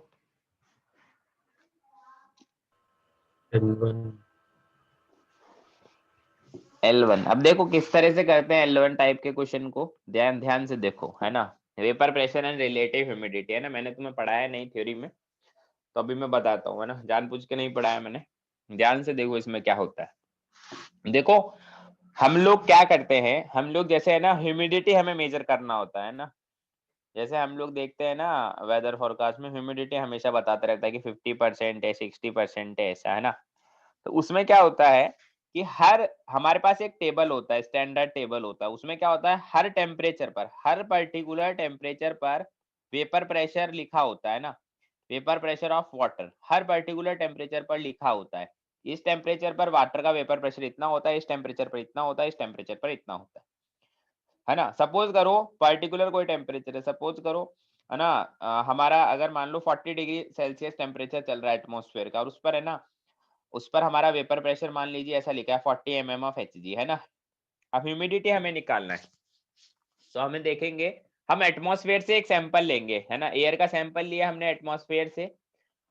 L1 अब देखो किस तरह से करते हैं L1 टाइप के क्वेश्चन को, ध्यान ध्यान से देखो है ना। Vapour pressure and relative humidity है ना, मैंने तुम्हें पढ़ाया नहीं थ्योरी में, तो अभी मैं बताता हूँ है ना, जानबूझ के नहीं पढ़ाया मैंने। ध्यान से देखो इसमें क्या होता है। देखो हम लोग क्या करते हैं, हम लोग जैसे है ना ह्यूमिडिटी हमें मेजर करना होता है ना, जैसे हम लोग देखते हैं ना वेदर फोरकास्ट में ह्यूमिडिटी हमेशा बताता रहता है कि 50% है, 60% है, ऐसा है ना। तो उसमें क्या होता है कि हमारे पास एक टेबल होता है, स्टैंडर्ड टेबल होता है, उसमें क्या होता है हर टेम्परेचर पर, हर पर्टिकुलर टेम्परेचर पर वेपर प्रेशर लिखा होता है ना, vapour pressure of water her particular temperature पर लिखा होता है। इस टेम्परेचर पर वाटर का वेपर प्रेशर इतना होता है, इस टेम्परेचर पर इतना होता है, इस टेम्परेचर पर इतना होता है ना। सपोज करो पर्टिकुलर कोई टेम्परेचर है, सपोज करो है ना हमारा अगर मान लो 40 डिग्री सेल्सियस टेम्परेचर चल रहा है एटमॉस्फेयर का, और उस पर है ना, उस पर हमारा वेपर प्रेशर मान लीजिए ऐसा लिखा है 40 mm ऑफ Hg है ना। अब ह्यूमिडिटी हमें निकालना है, तो हमें देखेंगे, हम एटमॉस्फेयर से एक सैंपल लेंगे है ना, एयर का सैंपल लिया हमने एटमॉस्फेयर से।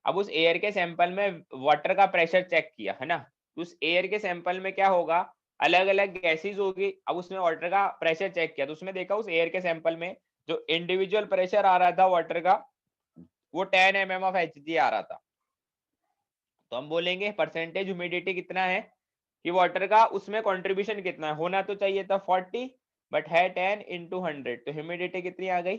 अब उस एयर के सैंपल में वाटर का प्रेशर चेक किया है ना, तो उस एयर के सैंपल में क्या होगा, अलग अलग गैसेज होगी। अब उसमें वाटर का प्रेशर चेक किया तो उसमें देखा उस एयर के सैंपल में जो इंडिविजुअल प्रेशर आ रहा था वाटर का वो 10 mm ऑफ Hg आ रहा था। तो हम बोलेंगे परसेंटेज ह्यूमिडिटी कितना है कि वाटर का उसमें कंट्रीब्यूशन कितना है, होना तो चाहिए था 40 बट है 10 into 100, तो ह्यूमिडिटी कितनी आ गई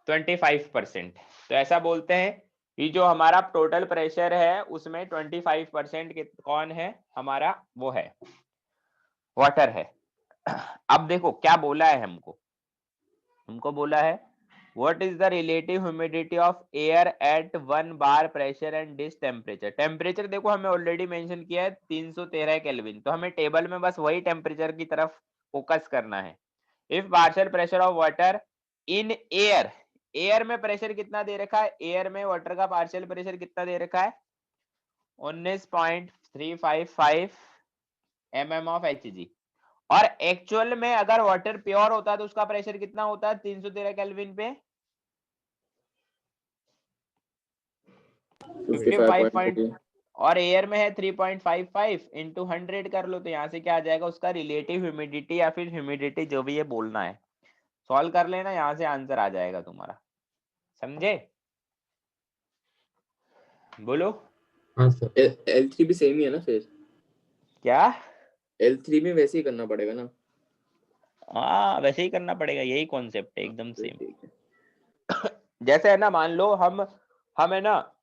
25%। तो ऐसा बोलते हैं कि जो हमारा टोटल प्रेशर है उसमें 25% कौन है हमारा, वो है वाटर है। अब देखो क्या बोला है हमको बोला है what is the relative humidity of air at 1 bar pressure and this temperature। Temperature देखो हमें ऑलरेडी मेंशन किया है 313 केल्विन, तो हमें टेबल में बस वही टेम्परेचर की तरफ फोकस करना है। If partial pressure of water in air, air में प्रेशर कितना दे रखा है, एयर में वाटर का पार्शियल प्रेशर कितना दे रखा है 19.355 mm ऑफ Hg, और एक्चुअल में अगर वाटर प्योर होता है तो उसका प्रेशर कितना होता है 313 केल्विन पे 55, और एयर में है 3.55 into 100 कर लो, तो यहाँ से क्या आ जाएगा उसका रिलेटिव ह्यूमिडिटी या फिर ह्यूमिडिटी जो भी ये बोलना है, सॉल्व कर लेना, यहाँ से आंसर आ जाएगा तुम्हारा। समझे? बोलो। हाँ सर। L3 भी सेम ही है ना फिर? क्या L3 भी वैसे ही करना पड़ेगा ना? हाँ वैसे ही करना पड़ेगा, यही कॉन्सेप्ट है एकदम सेम। जैसे है ना मान लो हम है ना,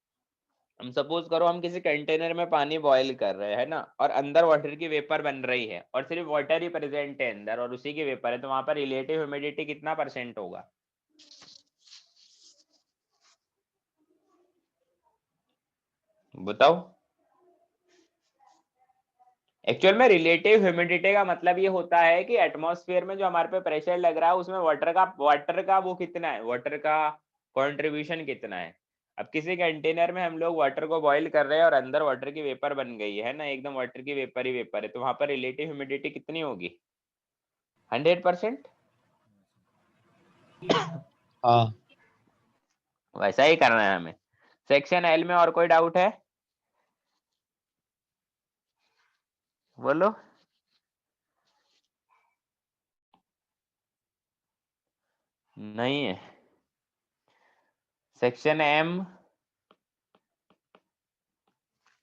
हम सपोज करो हम किसी कंटेनर में पानी बॉईल कर रहे हैं ना, और अंदर वाटर की वेपर बन रही है और सिर्फ वाटर ही प्रेजेंट है अंदर और उसी की वेपर है, तो वहां पर रिलेटिव ह्यूमिडिटी कितना % होगा? बताओ। एक्चुअल में रिलेटिव ह्यूमिडिटी का मतलब ये होता है कि एटमॉस्फेयर में जो हमारे पे प्रेशर लग रहा है उसमें वाटर का वो कितना है, वाटर का कंट्रीब्यूशन कितना है। अब किसी कंटेनर में हम लोग वाटर को बॉईल कर रहे हैं और अंदर वाटर की वेपर बन गई है ना, एकदम वाटर की वेपर ही वेपर है, तो वहां पर रिलेटिव ह्यूमिडिटी कितनी होगी, 100%। हाँ वैसा ही करना है हमें। सेक्शन एल में और कोई डाउट है, बोलो। नहीं है। सेक्शन एम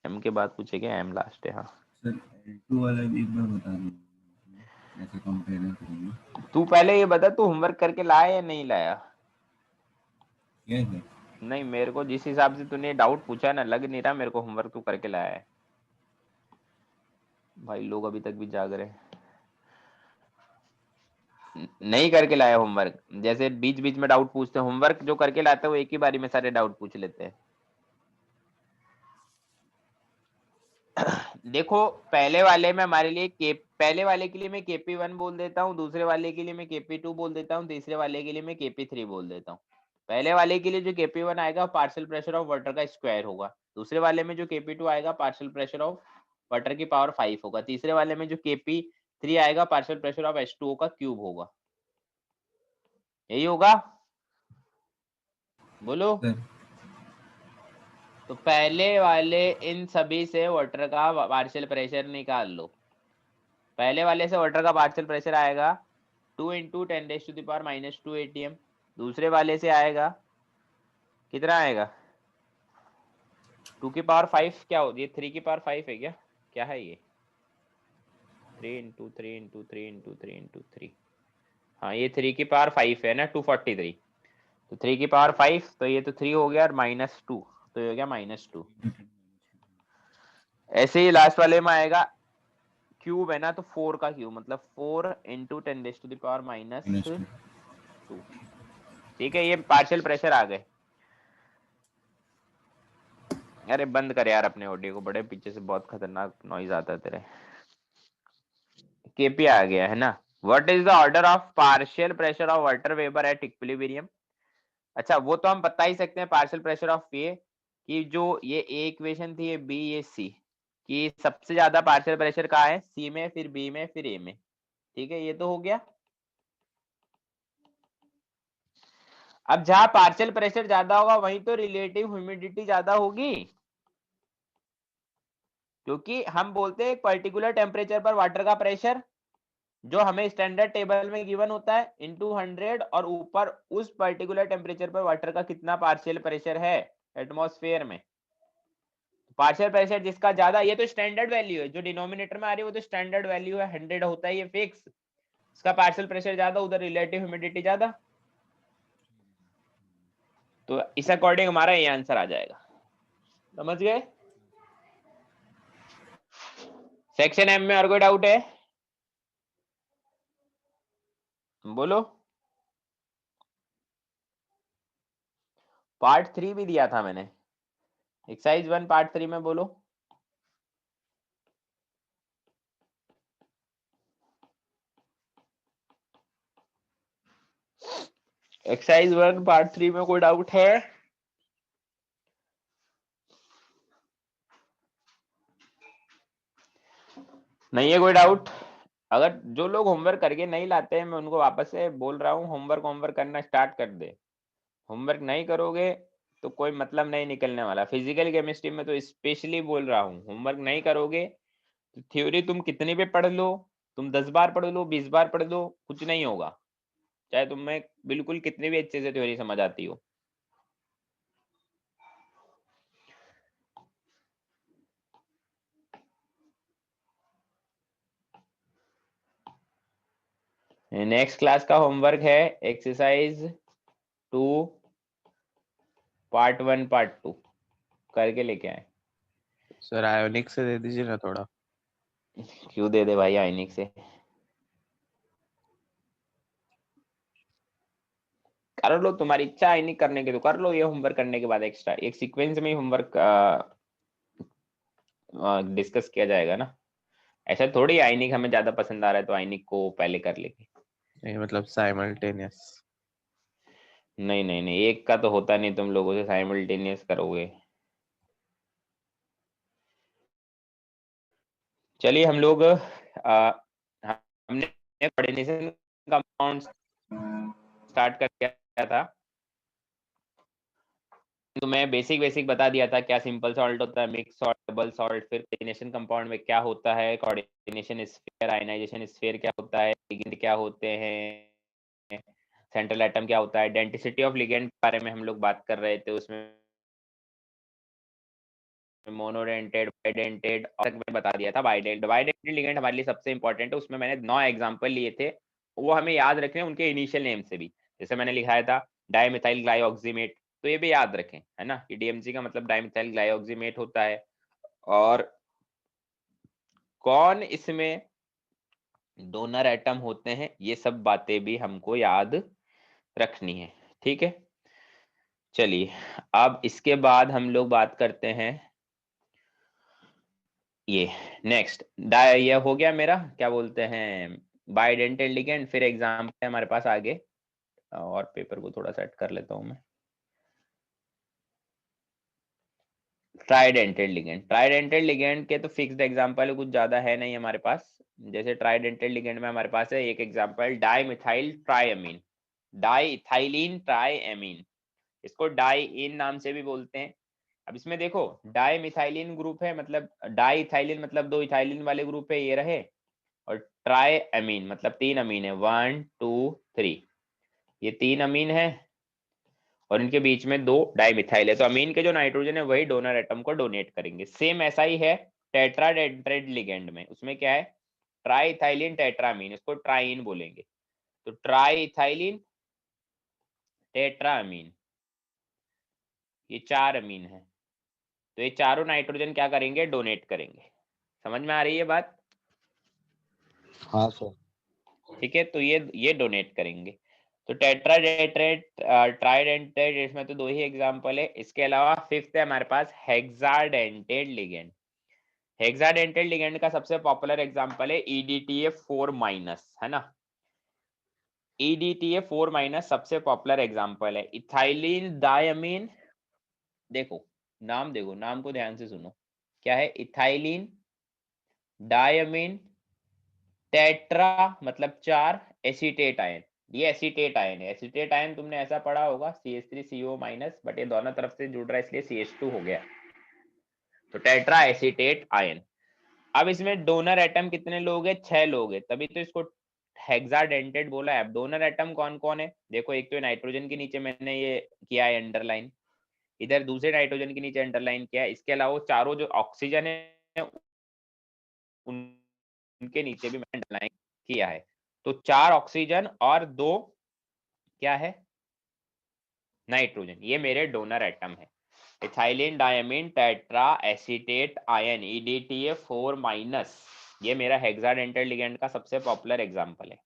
के बाद पूछेगा, एम लास्ट है। हाँ सर L2 वाला भी एक बार बता दीजिए कैसे कंपेयर करेंगे। तू पहले ये बता, तू होमवर्क करके लाया या नहीं लाया। क्या है नहीं, मेरे को जिस हिसाब से तूने डाउट पूछा ना, लग नहीं रहा मेरे को होमवर्क तू करके लाया है। भाई लोग अभी तक भी जाग रहे हैं, नहीं करके लाया होमवर्क। जैसे बीच बीच में डाउट पूछते हैं, होमवर्क जो करके लाते हैं वो एक ही बारी में सारे डाउट पूछ लेते हैं। देखो पहले वाले में हमारे लिए पहले वाले के लिए मैं KP1 बोल देता हूँ, दूसरे वाले के लिए मैं KP2 बोल देता हूँ, तीसरे वाले के लिए मैं KP3 बोल देता हूँ। पहले वाले के लिए जो KP1 आएगा पार्शियल प्रेशर ऑफ वाटर का स्क्वायर होगा, दूसरे वाले में जो KP2 आएगा पार्शियल प्रेशर ऑफ वाटर की पावर 5 होगा, तीसरे वाले में जो KP3 आएगा पार्शियल प्रेशर ऑफ H2O का क्यूब होगा। यही होगा, बोलो। तो पहले वाले इन सभी से वाटर का पार्शियल प्रेशर निकाल लो। पहले वाले से वाटर का पार्शियल प्रेशर आएगा 2 × 10⁻⁻² atm। दूसरे वाले से आएगा कितना आएगा, 2 की पावर 5 क्या होती है, 3 की पावर 5 है क्या, क्या है ये, 3 × 3 × 3 × 3 × 3, हाँ ये 3 की पावर 5 है ना, 243। तो 3 की पावर 5 तो ये तो 3 हो गया और -2 तो ये हो गया -2। ऐसे ही लास्ट वाले में आएगा क्यूब है ना, तो 4 का क्यूब मतलब 4 × 10⁻²। ठीक है, ये पार्शियल प्रेशर आ गए। अरे बंद कर यार अपने ऑडियो को, बड़े पीछे से बहुत खतरनाक नॉइज आता है तेरे। केपी आ गया है ना। What is the order of partial pressure of water vapour at equilibrium. अच्छा वो तो हम बता ही सकते हैं, पार्शियल प्रेशर ऑफ ए कि जो ये ए इक्वेशन थी, ये बी ये सी, कि सबसे ज्यादा पार्शियल प्रेशर कहाँ है, सी में, फिर बी में, फिर ए में। ठीक है, ये तो हो गया। अब जहां पार्शियल प्रेशर ज्यादा होगा वहीं तो रिलेटिव ह्यूमिडिटी ज्यादा होगी, क्योंकि हम बोलते हैं एक पर्टिकुलर टेम्परेचर पर वाटर का प्रेशर जो हमें स्टैंडर्ड टेबल में गिवन होता है इनटू 100, और ऊपर उस पर्टिकुलर टेम्परेचर पर वाटर का कितना पार्शियल प्रेशर है एटमॉस्फेयर में। पार्शियल प्रेशर जिसका ज्यादा, ये तो स्टैंडर्ड वैल्यू है, जो डिनोमिनेटर में आ रही है वो तो स्टैंडर्ड वैल्यू है, 100 होता है ये फिक्स। इसका पार्शियल प्रेशर ज्यादा, उधर रिलेटिव ह्यूमिडिटी ज्यादा, तो इस अकॉर्डिंग हमारा ये आंसर आ जाएगा। समझ गए। सेक्शन एम में और कोई डाउट है, बोलो। पार्ट 3 भी दिया था मैंने, एक्सरसाइज 1 पार्ट 3 में, बोलो। एक्सरसाइज 1 पार्ट 3 में कोई डाउट है, नहीं है कोई डाउट। अगर जो लोग होमवर्क करके नहीं लाते हैं, मैं उनको वापस से बोल रहा हूँ होमवर्क करना स्टार्ट कर दे। होमवर्क नहीं करोगे तो कोई मतलब नहीं निकलने वाला। फिजिकल केमिस्ट्री में तो स्पेशली बोल रहा हूँ, होमवर्क नहीं करोगे तो थ्योरी तुम कितनी भी पढ़ लो, तुम 10 बार पढ़ लो, 20 बार पढ़ लो, कुछ नहीं होगा, चाहे तुम्हें बिल्कुल कितनी भी अच्छे से थ्योरी समझ आती हो। नेक्स्ट क्लास का होमवर्क है एक्सरसाइज 2 पार्ट 1 पार्ट 2 करके लेके आए। सर आयोनिक से दे दीजिए ना थोड़ा। क्यों दे दे भाई आयोनिक से, कर लो, तुम्हारी इच्छा आयोनिक करने की तो कर लो, ये होमवर्क करने के बाद एक्स्ट्रा एक सीक्वेंस में ही होमवर्क डिस्कस किया जाएगा ना। ऐसा थोड़ी आयनिक हमें ज्यादा पसंद आ रहा है तो आयनिक को पहले कर लेंगे। नहीं मतलब साइमल्टेनियस। नहीं नहीं नहीं, एक का तो होता नहीं, तुम लोगों से साइमल्टेनियस करोगे। चलिए हम लोग हमने कोऑर्डिनेशन कंपाउंड स्टार्ट कर दिया था, तो मैं बेसिक बता दिया था क्या सिंपल सॉल्ट होता है, मिक्स सॉल्ट, डबल सॉल्ट, फिर कोऑर्डिनेशन कंपाउंड में क्या होता है, कोऑर्डिनेशन स्फीयर, आयनाइजेशन स्फीयर क्या होता है, लिगेंड क्या होते हैं, सेंट्रल एटम क्या होता है, डेंसिटी ऑफ लिगेंड के बारे में हम लोग बात कर रहे थे, उसमें मोनोडेंटेड, बाइडेंटेड और मैंने बता दिया था बाइडेंटेड लिगेंड हमारे लिए सबसे इंपॉर्टेंट है। उसमें मैंने 9 एग्जांपल लिए थे, वो हमें याद रखने हैं उनके इनिशियल नेम से भी। जैसे मैंने लिखाया था डाइमिथाइल ग्लाइऑक्सीमेट, तो ये भी याद रखें, है ना, कि डीएमसी का मतलब डाइमिथाइल ग्लाइऑक्सीमेट होता है। और कौन इसमें डोनर एटम होते हैं, ये सब बातें भी हमको याद रखनी है, ठीक है। चलिए अब इसके बाद हम लोग बात करते हैं ये नेक्स्ट ये हो गया मेरा क्या बोलते हैं बाइडेंटेड लिगेंड। फिर एग्जाम्पल है हमारे पास आगे, और पेपर को थोड़ा सेट कर लेता हूं मैं। ट्राइडेंटेड लिगेंड, ट्राइडेंटेड लिगेंड के तो फिक्स्ड एग्जांपल कुछ ज्यादा है नहीं हमारे पास। जैसे ट्राइडेंटेड लिगेंड में हमारे पास है एक एग्जांपल डाइमिथाइल ट्राइएमीन, डाइइथाइलिन ट्राइएमीन, इसको डाइइन नाम से भी बोलते हैं। अब इसमें देखो डाइमिथाइलिन ग्रुप है, मतलब डाइइथाइलिन मतलब 2 इथाइलिन वाले ग्रुप है ये रहे, और ट्राई अमीन मतलब 3 अमीन है, 1 2 3, ये 3 अमीन है और इनके बीच में 2 डाइमिथाइल है, तो अमीन के जो नाइट्रोजन है वही डोनर एटम को डोनेट करेंगे। सेम ऐसा ही है टेट्राडेंटेड लिगेंड में, उसमें क्या है ट्राइथाइलिन टेट्रामीन, इसको ट्राइन बोलेंगे, तो ट्राइथाइलिन टेट्रामीन, ये 4 अमीन है, तो ये चारों नाइट्रोजन क्या करेंगे डोनेट करेंगे। समझ में आ रही है बात? हाँ सर। ठीक है, तो ये डोनेट करेंगे। तो टेट्राडेंटेड ट्राइडेंटेड इसमें तो 2 ही एग्जांपल है। इसके अलावा फिफ्थ है हमारे पास हेक्साडेंटेड लिगेंड। हेक्साडेंटेड लिगेंड का सबसे पॉपुलर एग्जांपल है EDTA4-, है ना, EDTA4- सबसे पॉपुलर एग्जांपल है। इथाइलिन डायमीन, देखो नाम, देखो नाम को ध्यान से सुनो, क्या है इथाइलिन डायमीन टेट्रा मतलब 4 एसीटेट आयन, ये एसीटेट आयन है। एसीटेट आयन तुमने ऐसा पढ़ा होगा CH3CO-, बट ये दोनों तरफ से जुड़ रहा है इसलिए CH2 हो गया, तो टेट्रा एसीटेट आयन। अब इसमें डोनर एटम कितने लोग हैं, 6 लोग हैं, तभी तो इसको हेक्साडेंटेड बोला है। अब डोनर एटम कौन कौन है, देखो एक तो नाइट्रोजन के नीचे मैंने ये किया है अंडरलाइन, इधर दूसरे नाइट्रोजन के नीचे अंडरलाइन किया है, इसके अलावा चारों जो ऑक्सीजन है उनके नीचे भी मैंने अंडरलाइन किया है। तो 4 ऑक्सीजन और 2 क्या है नाइट्रोजन, ये मेरे डोनर एटम है। Ethylene diamine tetra acetate ion EDTA4-, ये मेरा हेक्साडेंटेड लिगेंड का सबसे पॉपुलर एग्जांपल है।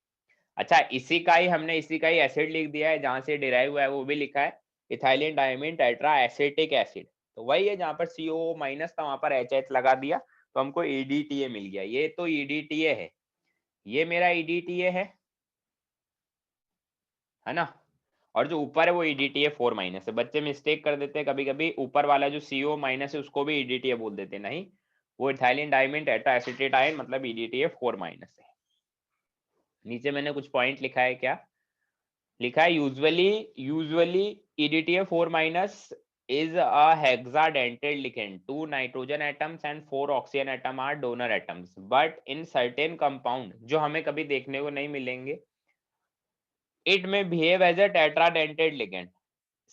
अच्छा इसी का ही हमने इसी का ही एसिड लिख दिया है, जहां से डिराइव हुआ है वो भी लिखा है ethylene diamine tetra acetic acid, तो वही है जहां पर CO- था वहां पर HH लगा दिया तो हमको EDTA मिल गया। ये तो EDTA है, ये मेरा EDTA है ना, और जो ऊपर है वो EDTA4- है। बच्चे मिस्टेक कर देते हैं कभी कभी, ऊपर वाला जो CO- है उसको भी EDTA बोल देते हैं, नहीं वो ethylene diamine tetra acetate ion मतलब EDTA4- है। नीचे मैंने कुछ पॉइंट लिखा है, क्या लिखा है, usually EDTA4- is a hexadentate ligand, 2 nitrogen atoms and 4 oxygen atom are donor atoms, but in certain compound जो हमें कभी देखने को नहीं मिलेंगे, it may behave as a tetradentate ligand.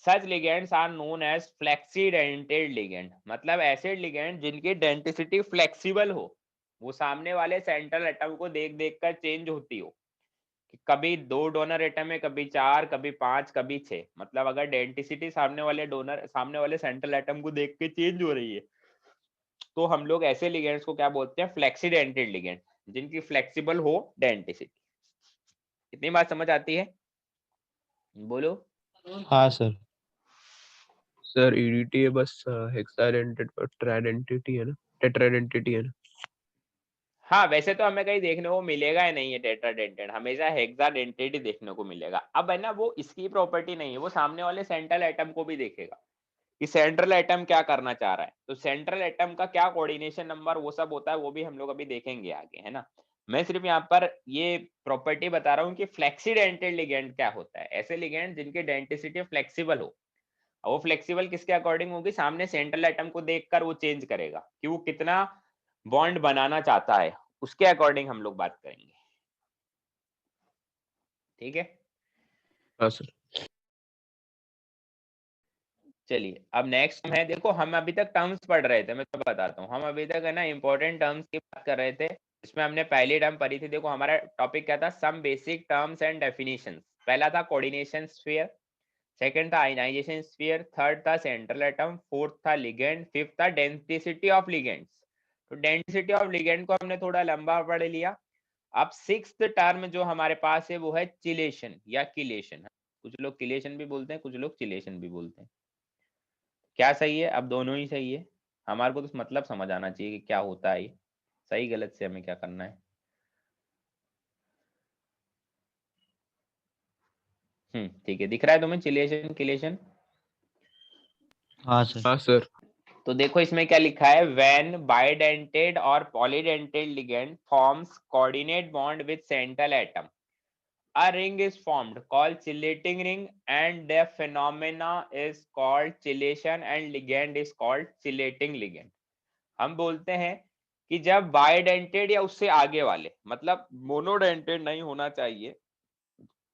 Such ligands are known as flexidentate ligand, मतलब ऐसे ligand जिनकी डेंसिटी फ्लेक्सिबल हो, वो सामने वाले सेंट्रल एटम को देख देख कर चेंज होती हो, कभी 2 डोनर एटम है, कभी 4, कभी 5, कभी 6, मतलब अगर डेंसिटी सामने वाले सेंट्रल एटम को देख के चेंज हो रही है तो हम लोग ऐसे लिगेंड्स को क्या बोलते हैं फ्लेक्सिडेंटेड लिगेंड, जिनकी फ्लेक्सिबल हो डेंसिटी। कितनी बात समझ आती है बोलो? हाँ सर। सर EDTA बस हेक्साडेंटेड और ट्राइडेंटेड है ना, टेट्राडेंटेड है ना? हाँ वैसे तो हमें कहीं देखने को मिलेगा ही नहीं है टेट्राडेंटेड, हमेशा हेक्साडेंटेड ही देखने को मिलेगा। अब है ना वो इसकी प्रॉपर्टी नहीं है, वो सामने वाले सेंट्रल एटम को भी देखेगा कि सेंट्रल एटम क्या करना चाह रहा है। तो सेंट्रल एटम का क्या कोऑर्डिनेशन नंबर वो सब होता है, वो भी हम लोग अभी देखेंगे आगे, है ना। मैं सिर्फ यहाँ पर ये प्रॉपर्टी बता रहा हूँ कि फ्लेक्सीडेंटेड लिगेंड क्या होता है। ऐसे लिगेंड जिनकी डेंसिटी फ्लेक्सिबल हो, वो फ्लेक्सिबल किसके अकॉर्डिंग होगी, सामने सेंट्रल एटम को देखकर वो चेंज करेगा कि वो कितना बॉन्ड बनाना चाहता है, उसके अकॉर्डिंग हम लोग बात करेंगे, ठीक है। हाँ सर। चलिए अब नेक्स्ट है, देखो हम अभी तक टर्म्स पढ़ रहे थे, मैं तो बताता हूँ, हम अभी तक है ना इंपॉर्टेंट टर्म्स की बात कर रहे थे। इसमें हमने पहली टर्म पढ़ी थी, देखो हमारा टॉपिक क्या था, some basic terms and definitions. पहला था कोऑर्डिनेशन स्फीयर, सेकंड था आयनाइजेशन स्फीयर, थर्ड था सेंट्रल एटम, फोर्थ था लिगेंड, फिफ्थ था डेंसिटी ऑफ लिगेंड्स। तो डेंसिटी ऑफ लिगेंड को हमने थोड़ा लंबा पढ़ लिया। अब सिक्स्थ टर्म जो हमारे पास है वो है चिलेशन या किलेशन। कुछ लोग किलेशन भी बोलते हैं, कुछ लोग चिलेशन भी बोलते हैं। क्या सही है, अब दोनों ही सही है, हमारे को तो मतलब समझ आना चाहिए कि क्या होता है ये, सही गलत से हमें क्या करना है। ठीक है, दिख रहा है तुम्हें चिलेशन किलेशन? हाँ सर। हाँ सर। तो देखो इसमें क्या लिखा है, व्हेन बाइडेंटेड और polydentate ligand forms coordinate bond with central atom, a ring is formed called chelating ring and the phenomena is called chelation and ligand is called chelating ligand। हम बोलते हैं कि जब बाइडेंटेड या उससे आगे वाले, मतलब मोनोडेंटेड नहीं होना चाहिए,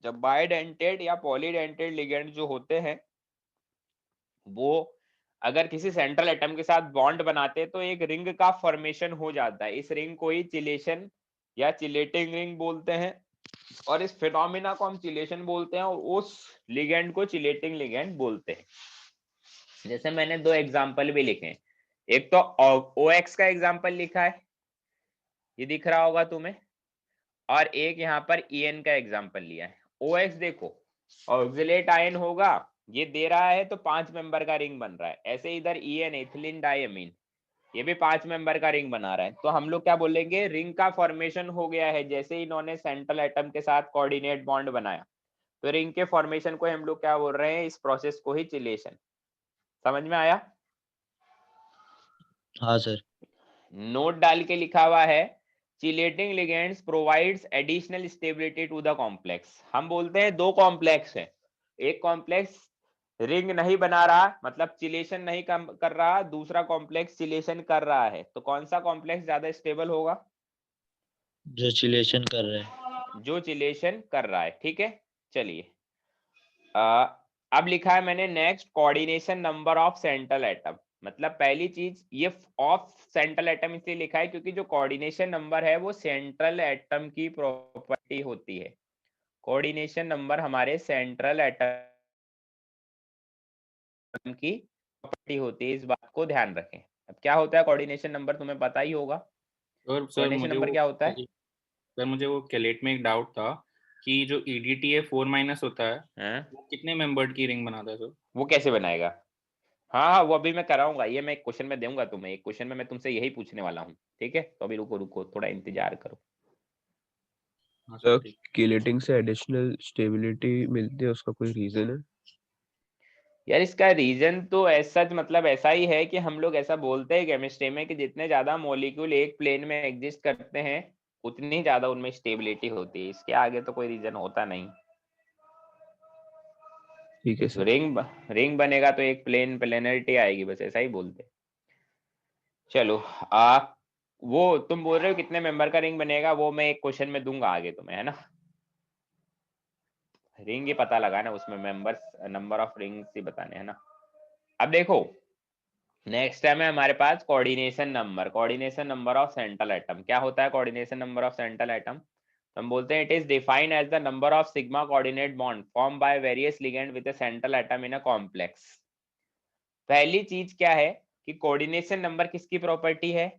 जब बाइडेंटेड या पॉलीडेंटेड लिगेंड जो होते हैं वो अगर किसी सेंट्रल एटम के साथ बॉन्ड बनाते हैं तो एक रिंग का फॉर्मेशन हो जाता है। इस रिंग को ही चिलेशन या चिलेटिंग रिंग बोलते हैं, और इस फिनोमिना को हम चिलेशन बोलते हैं, और उस लिगेंड को चिलेटिंग लिगेंड बोलते हैं। जैसे मैंने दो एग्जांपल भी लिखे हैं, एक तो OX का एग्जांपल लिखा है, ये दिख रहा होगा तुम्हें, और एक यहाँ पर EN का एग्जांपल लिया है। OX देखो ऑक्सिलेट आयन होगा, ये दे रहा है तो 5 मेंबर का रिंग बन रहा है। ऐसे इधर EN एथिलीन डायमीन, ये भी 5 मेंबर का रिंग बना रहा है। तो हम लोग क्या बोलेंगे, रिंग का फॉर्मेशन हो गया है जैसे ही इन्होंने सेंट्रल एटम के साथ कोऑर्डिनेट बॉन्ड बनाया। तो रिंग के फॉर्मेशन को हम लोग क्या बोल रहे हैं, इस प्रोसेस को ही चिलेशन। समझ में आया? हाँ सर। नोट डाल के लिखा हुआ है, chelating ligands provides additional stability to the complex. हम बोलते हैं दो कॉम्प्लेक्स है, एक कॉम्प्लेक्स रिंग नहीं बना रहा, मतलब चिलेशन नहीं कर रहा, दूसरा कॉम्प्लेक्स चिलेशन कर रहा है। तो कौन सा कॉम्प्लेक्स ज्यादा स्टेबल होगा? जो चिलेशन कर रहे हैं। जो चिलेशन कर रहा है, ठीक है। चलिए अब लिखा है मैंने next, coordination number of central atom. मतलब पहली चीज ये ऑफ सेंट्रल एटम इसलिए लिखा है क्योंकि जो कोऑर्डिनेशन नंबर है वो सेंट्रल एटम की प्रॉपर्टी होती है। कोऑर्डिनेशन नंबर हमारे सेंट्रल एटम की प्रॉपर्टी होती है, इस बात को ध्यान रखें। अब क्या होता है कोऑर्डिनेशन नंबर, तुम्हें पता ही होगा। सर कोऑर्डिनेशन नंबर क्या होता है? सर मुझे वो कैलेट में एक डाउट था कि जो EDTA 4- होता है वो कितने मेंबर्ड की रिंग बनाता है सर? वो कैसे बनाएगा? हाँ वो अभी मैं कराऊंगा, ये मैं एक क्वेश्चन में दूंगा तुम्हें, एक क्वेश्चन में मैं तुमसे यही पूछने वाला हूँ, ठीक है। तो अभी रुको रुको थोड़ा इंतजार करो। किलेटिंग से एडिशनल स्टेबिलिटी मिलती है, उसका कोई रीजन है? यार इसका रीजन तो ऐसा मतलब ऐसा ही है कि हम लोग ऐसा बोलते हैं केमिस्ट्री में कि जितने ज्यादा मॉलिक्यूल एक प्लेन में एग्जिस्ट करते हैं उतनी ज्यादा उनमें स्टेबिलिटी होती है। इसके आगे तो कोई रीजन होता नहीं। ठीक है सर। रिंग बनेगा तो एक प्लेनरिटी आएगी, बस ऐसा ही बोलते। चलो वो तुम बोल रहे हो कितने मेंबर का रिंग बनेगा, वो मैं एक क्वेश्चन में दूंगा आगे तुम्हें, है ना। रिंग ही पता लगाना, उसमें मेंबर्स नंबर ऑफ रिंग्स ही बताने, है ना। अब देखो नेक्स्ट टाइम है हमारे पास coordination number of central atom. क्या होता है coordination number of central atom? हम बोलते हैं it is defined as the number of sigma coordinate bond form by various ligand with a central atom in a complex. पहली चीज क्या है कि कोऑर्डिनेशन नंबर किसकी प्रॉपर्टी है?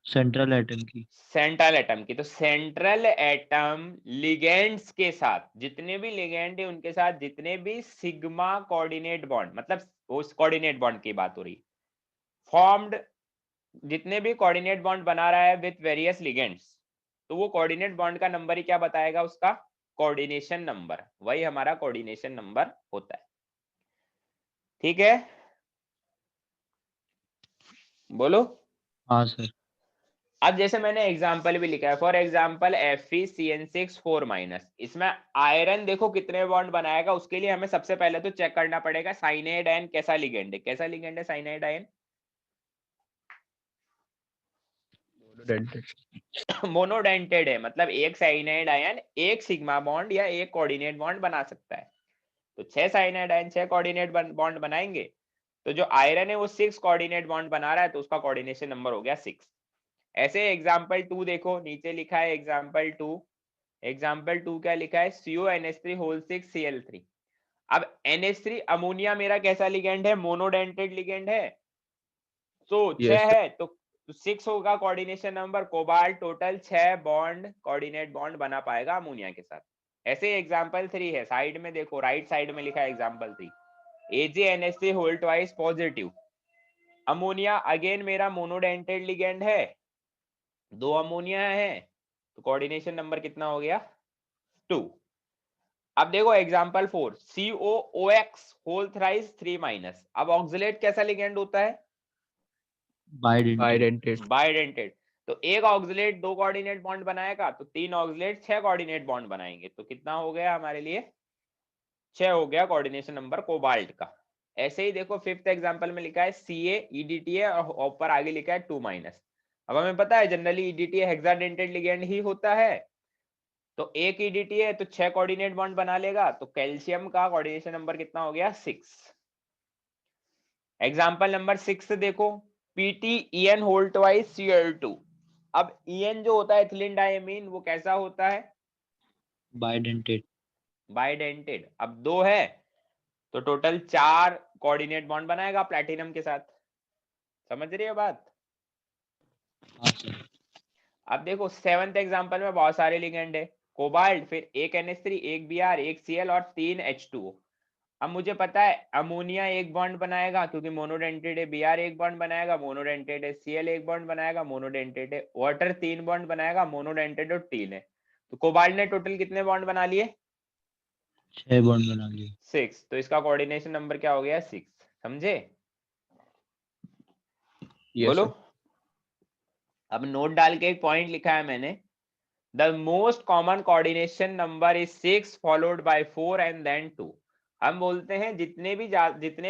सेंट्रल एटम की। सेंट्रल एटम की। तो सेंट्रल एटम लिगेंड्स के साथ, जितने भी लिगेंड है उनके साथ जितने भी सिग्मा कोऑर्डिनेट बॉन्ड, मतलब उस कोऑर्डिनेट बॉन्ड की बात हो रही, फॉर्म्ड जितने भी कोऑर्डिनेट बॉन्ड बना रहा है विथ वेरियस लिगेंड्स, तो वो कोऑर्डिनेट बॉन्ड का नंबर ही क्या बताएगा, उसका कोऑर्डिनेशन नंबर, वही हमारा कोऑर्डिनेशन नंबर होता है। ठीक है, बोलो। हाँ सर। अब जैसे मैंने एग्जांपल भी लिखा है, फॉर एग्जांपल FeCN6 4-, इसमें आयरन देखो कितने बॉन्ड बनाएगा, उसके लिए हमें सबसे पहले तो चेक करना पड़ेगा साइनाइड आयन कैसा लिगेंड है। कैसा लिगेंड है साइनाइड आयन? मोनोडेंटेड है, मतलब एक साइनाइड आयन एक सिग्मा बॉन्ड या एक कोऑर्डिनेट बॉन्ड बना सकता है। तो 6 साइनाइड आयन 6 कोऑर्डिनेट बॉन्ड बनाएंगे, तो जो आयरन है वो 6 कोऑर्डिनेट बॉन्ड बना रहा है, तो उसका कोऑर्डिनेशन नंबर हो गया 6। ऐसे एग्जाम्पल 2 देखो, नीचे लिखा है एग्जाम्पल 2। एग्जाम्पल 2 क्या लिखा है, CONH3 6Cl3। अब NH3 अमोनिया मेरा कैसा लिगेंड है, मोनोडेंटेड लिगेंड है, तो 6 है तो 6 होगा coordination number. Cobalt total 6 bond coordinate bond बना पाएगा अमोनिया के साथ। ऐसे एग्जाम्पल 3 है, साइड में देखो, राइट साइड में लिखा है example 3, AgNH3 whole twice positive. Ammonia again मेरा मोनोडेंटेड लिगेंड है, 2 अमोनिया है, तो कोऑर्डिनेशन नंबर कितना हो गया, 2। अब देखो एग्जांपल 4, COOX होल थ्राइस 3-। अब ऑक्सिलेट कैसा लिगेंड होता है, बाइडेंटेड। तो एक ऑक्सिलेट 2 कोऑर्डिनेट बॉन्ड बनाएगा, तो 3 ऑक्सिलेट 6 कोऑर्डिनेट बॉन्ड बनाएंगे, तो कितना हो गया हमारे लिए, 6 हो गया कोऑर्डिनेशन नंबर कोबाल्ट का। ऐसे ही देखो 5th एग्जांपल में लिखा है CaEDTA और ऊपर आगे लिखा है 2-। अब हमें पता है जनरली EDTA हेक्साडेंटेड लिगेंड ही होता है, तो एक EDTA है तो 6 कोऑर्डिनेट बॉन्ड बना लेगा, तो कैल्शियम का कोऑर्डिनेशन नंबर कितना हो गया, 6। एग्जांपल नंबर 6 देखो, PTEN होल ट्वाइस Cl2। अब EN जो होता है एथिलीन डायमीन, वो कैसा होता है, बाइडेंटेड। अब 2 है तो टोटल 4 कोऑर्डिनेट बॉन्ड बनाएगा प्लैटिनम के साथ। समझ रही है बात? अब देखो 7th एग्जांपल में बहुत सारे लिगेंड है, कोबाल्ट, फिर एक NH3, एक Br, एक Cl और 3 H2O। अब मुझे पता है अमोनिया एक बॉन्ड बनाएगा क्योंकि मोनोडेंटेड है, Br एक बॉन्ड बनाएगा, मोनोडेंटेड है, Cl एक बॉन्ड बनाएगा, मोनोडेंटेड है, वाटर 3 बॉन्ड बनाएगा, मोनोडेंटेड और 3 है। तो कोबाल्ट ने टोटल कितने बॉन्ड बना लिए, 6 बॉन्ड बना लिए, 6। तो इसका कोऑर्डिनेशन नंबर क्या हो गया, 6। समझे? बोलो। अब नोट डाल के एक पॉइंट लिखा है मैंने, the most common coordination number is 6 followed by 4 and then 2। हम बोलते हैं जितने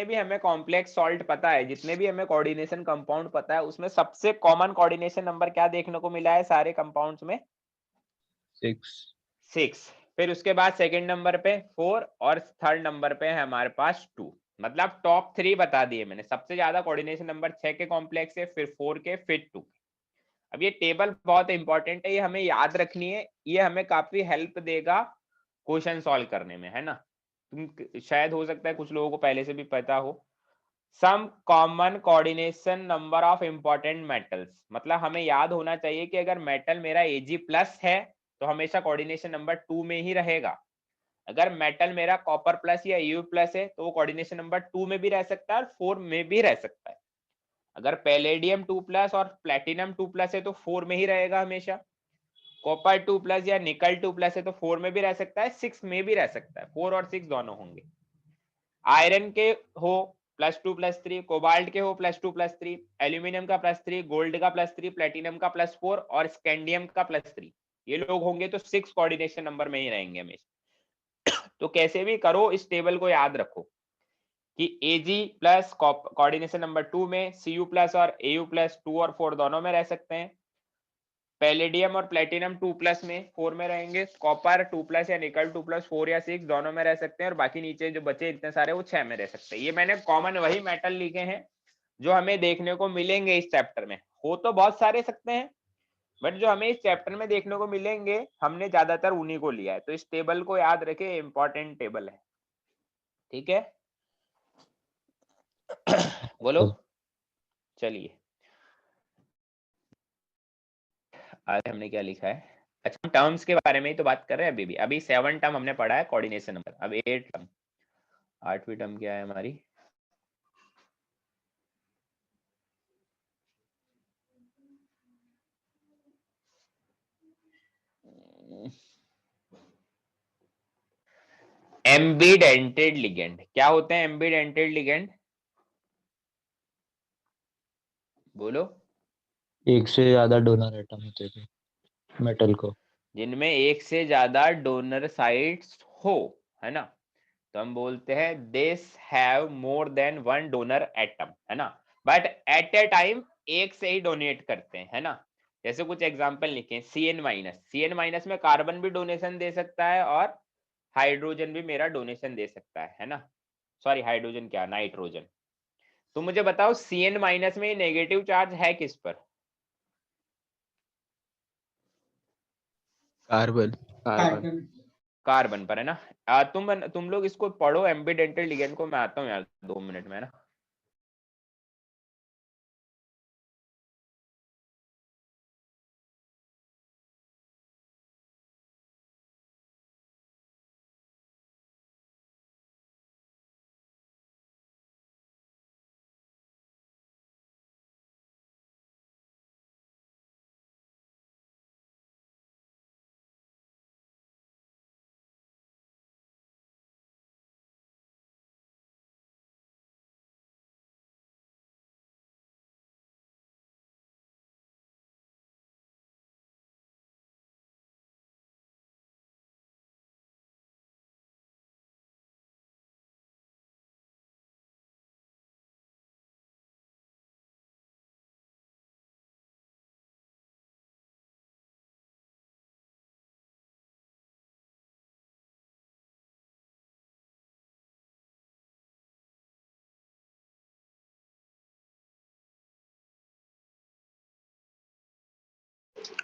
भी हमें कॉम्प्लेक्स सॉल्ट पता है, जितने भी हमें कोऑर्डिनेशन कंपाउंड पता है, उसमें सबसे कॉमन कोऑर्डिनेशन नंबर क्या देखने को मिला है सारे कंपाउंड्स में, 6। फिर उसके बाद सेकंड नंबर पे 4 और थर्ड नंबर पे है हमारे पास 2। मतलब टॉप 3 बता दिए मैंने, सबसे ज्यादा कोऑर्डिनेशन नंबर 6 के कॉम्प्लेक्स है, फिर 4 के, फिर 2। अब ये टेबल बहुत इंपॉर्टेंट है, ये हमें याद रखनी है, ये हमें काफी हेल्प देगा क्वेश्चन सॉल्व करने में, है ना। तुम शायद हो सकता है कुछ लोगों को पहले से भी पता हो। Some common coordination number of important metals, मतलब हमें याद होना चाहिए कि अगर मेटल मेरा Ag+ है तो हमेशा कोऑर्डिनेशन नंबर 2 में ही रहेगा। अगर मेटल मेरा कॉपर प्लस या Au+ है तो वो कोऑर्डिनेशन नंबर 2 में भी रह सकता है और 4 में भी रह सकता है। अगर पैलेडियम 2+ और प्लेटिनम 2+ है तो 4 में ही रहेगा हमेशा। कॉपर 2+ या निकल 2+ है तो 4 में भी रह सकता है, 6 में भी रह सकता है, 4 और 6 दोनों होंगे। आयरन के हो +2+3, कोबाल्ट के हो +2+3, एल्यूमिनियम का +3, गोल्ड का +3, प्लेटिनम का +4 और स्कैंडियम का +3, ये लोग होंगे तो 6 कोऑर्डिनेशन नंबर में ही रहेंगे हमेशा। तो कैसे भी करो इस टेबल को याद रखो कि Ag+ कोऑर्डिनेशन नंबर 2 में, Cu+ और Au+ 2 और 4 दोनों में रह सकते हैं, पैलेडियम और प्लेटिनम 2+ में 4 में रहेंगे, कॉपर 2+ या निकल 2+, 4 या 6 दोनों में रह सकते हैं, और बाकी नीचे जो बचे इतने सारे वो 6 में रह सकते हैं। ये मैंने कॉमन वही मेटल लिखे हैं जो हमें देखने को मिलेंगे इस चैप्टर में। हो तो बहुत सारे सकते हैं बट जो हमें इस चैप्टर में देखने को मिलेंगे हमने ज्यादातर उन्हीं को लिया है। तो इस टेबल को याद रखे, इंपॉर्टेंट टेबल है, ठीक है। बोलो। चलिए आज हमने क्या लिखा है, अच्छा हम टर्म्स के बारे में ही तो बात कर रहे हैं अभी 7 टर्म हमने पढ़ा है कोऑर्डिनेशन नंबर। अब 8 टर्म, 8वीं टर्म क्या है हमारी, एम्बिडेंटेड लिगेंड क्या होते हैं? एम्बिडेंटेड लिगेंड बोलो। एक से ज्यादा डोनर एटम होते थे मेटल को, जिनमें एक से ज्यादा डोनर साइट्स हो, है ना, तो हम बोलते हैं this have more than one donor atom, है ना, बट एट ए टाइम एक से ही डोनेट करते हैं, है ना। जैसे कुछ एग्जांपल लिखे, CN- में कार्बन भी डोनेशन दे सकता है और हाइड्रोजन भी मेरा डोनेशन दे सकता है ना। सॉरी हाइड्रोजन क्या, नाइट्रोजन। तो मुझे बताओ CN- में नेगेटिव चार्ज है किस पर? कार्बन। कार्बन पर, है ना। तुम लोग इसको पढ़ो एम्बिडेंटेड लिगेंड को, मैं आता हूँ यार 2 मिनट में, है ना।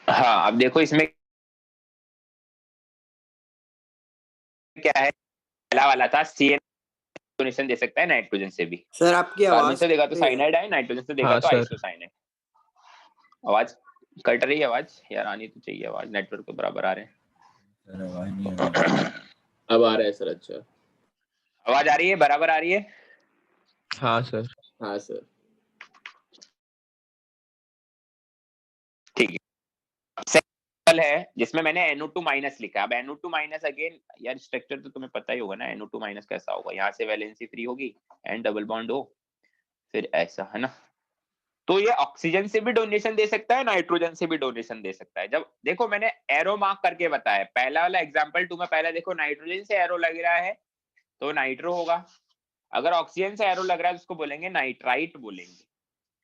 हाँ अब देखो इसमें क्या है, पहला वाला था CN डोनेशन दे सकता है नाइट्रोजन से भी। सर आपकी कार्बन आवाज से देगा तो कट रही है। साइनाइड है, नाइट्रोजन से देगा हाँ तो सर। आइसोसाइनाइड। आवाज कट रही है, आवाज यार आनी तो चाहिए, आवाज नेटवर्क तो बराबर आ रहे हैं। सर आवाज नहीं आ रही। अब आ रहा है सर। अच्छा आवाज आ रही है, बराबर आ रही है। हाँ सर। हाँ सर। ठीक है, सिंपल है जिसमें मैंने NO2- लिखा। अब NO2- अगेन यार स्ट्रक्चर तो तुम्हें पता ही होगा ना, NO2- कैसा होगा, यहाँ से वैलेंसी फ्री होगी, N डबल बॉन्ड हो, फिर ऐसा, है ना। तो ये ऑक्सीजन से भी डोनेशन दे सकता है, नाइट्रोजन से भी डोनेशन दे सकता है। जब देखो मैंने एरो मार्क करके बताया, पहला वाला एग्जांपल 2 में पहले देखो नाइट्रोजन से एरो लग रहा है तो नाइट्रो होगा, अगर ऑक्सीजन से एरो लग रहा है तो उसको बोलेंगे नाइट्राइट बोलेंगे।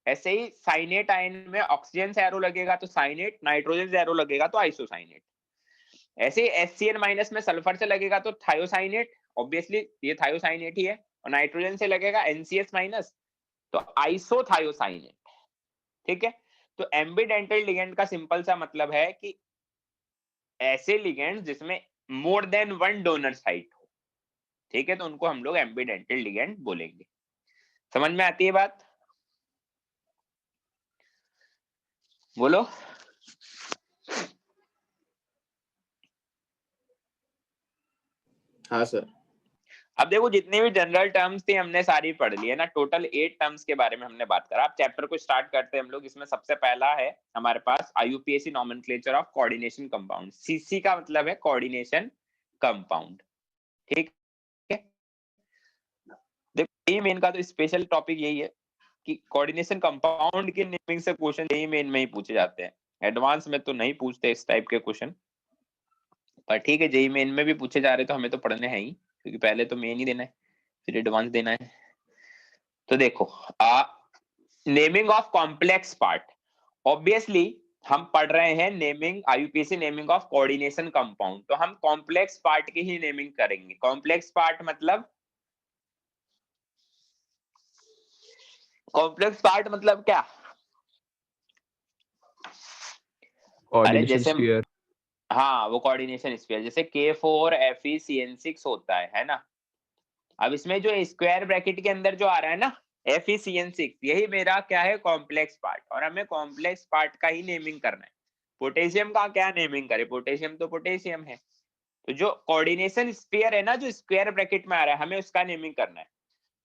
ऐसे ही साइनेट आयन में ऑक्सीजन से एरो लगेगा तो साइनेट, नाइट्रोजन से एरो लगेगा तो आइसोसाइनेट। ऐसे ही HCN- में सल्फर से लगेगा तो थायोसाइनेट, ऑब्वियसली ये थायोसाइनेट ही है, और नाइट्रोजन से लगेगा NCS- तो आइसोथायोसाइनेट। ठीक है, तो एम्बिडेंटेड लिगेंड का सिंपल सा मतलब है कि ऐसे लिगेंड जिसमें more than one donor site हो, ठीक है, तो उनको हम लोग एम्बिडेंटेड लिगेंड बोलेंगे। समझ में आती है बात? बोलो। हाँ सर। अब देखो जितनी भी जनरल टर्म्स थी हमने सारी पढ़ ली है ना, टोटल 8 टर्म्स के बारे में हमने बात करा। अब चैप्टर को स्टार्ट करते हैं हम लोग। इसमें सबसे पहला है हमारे पास IUPAC nomenclature of coordination compound. CC का मतलब है कोऑर्डिनेशन कंपाउंड, ठीक है। देखो मेन का तो स्पेशल टॉपिक यही है कि कोऑर्डिनेशन कंपाउंड के नेमिंग से क्वेश्चन यही मेन में ही पूछे जाते हैं, एडवांस में तो नहीं पूछते इस टाइप के क्वेश्चन, पर ठीक है जेई मेन में भी पूछे जा रहे तो हमें तो पढ़ने हैं ही, क्योंकि पहले तो मेन ही देना है फिर एडवांस देना है। तो देखो naming of complex part, obviously हम पढ़ रहे हैं naming, IUPAC naming of coordination compound, तो हम कॉम्प्लेक्स पार्ट की ही नेमिंग करेंगे। कॉम्प्लेक्स पार्ट मतलब, कॉम्प्लेक्स पार्ट मतलब क्या? अरे कोऑर्डिनेशन जैसे स्फीयर। हाँ वो कोऑर्डिनेशन स्फीयर, जैसे K4FeCN6 होता है ना। अब इसमें जो स्क्वायर ब्रैकेट के अंदर जो आ रहा है ना FeCN6, यही मेरा क्या है कॉम्प्लेक्स पार्ट, और हमें कॉम्प्लेक्स पार्ट का ही नेमिंग करना है। पोटेशियम का क्या नेमिंग करे, पोटेशियम तो पोटेशियम है। तो जो कोऑर्डिनेशन स्फीयर है ना, जो स्क्वायर ब्रैकेट में आ रहा है, हमें उसका नेमिंग करना है।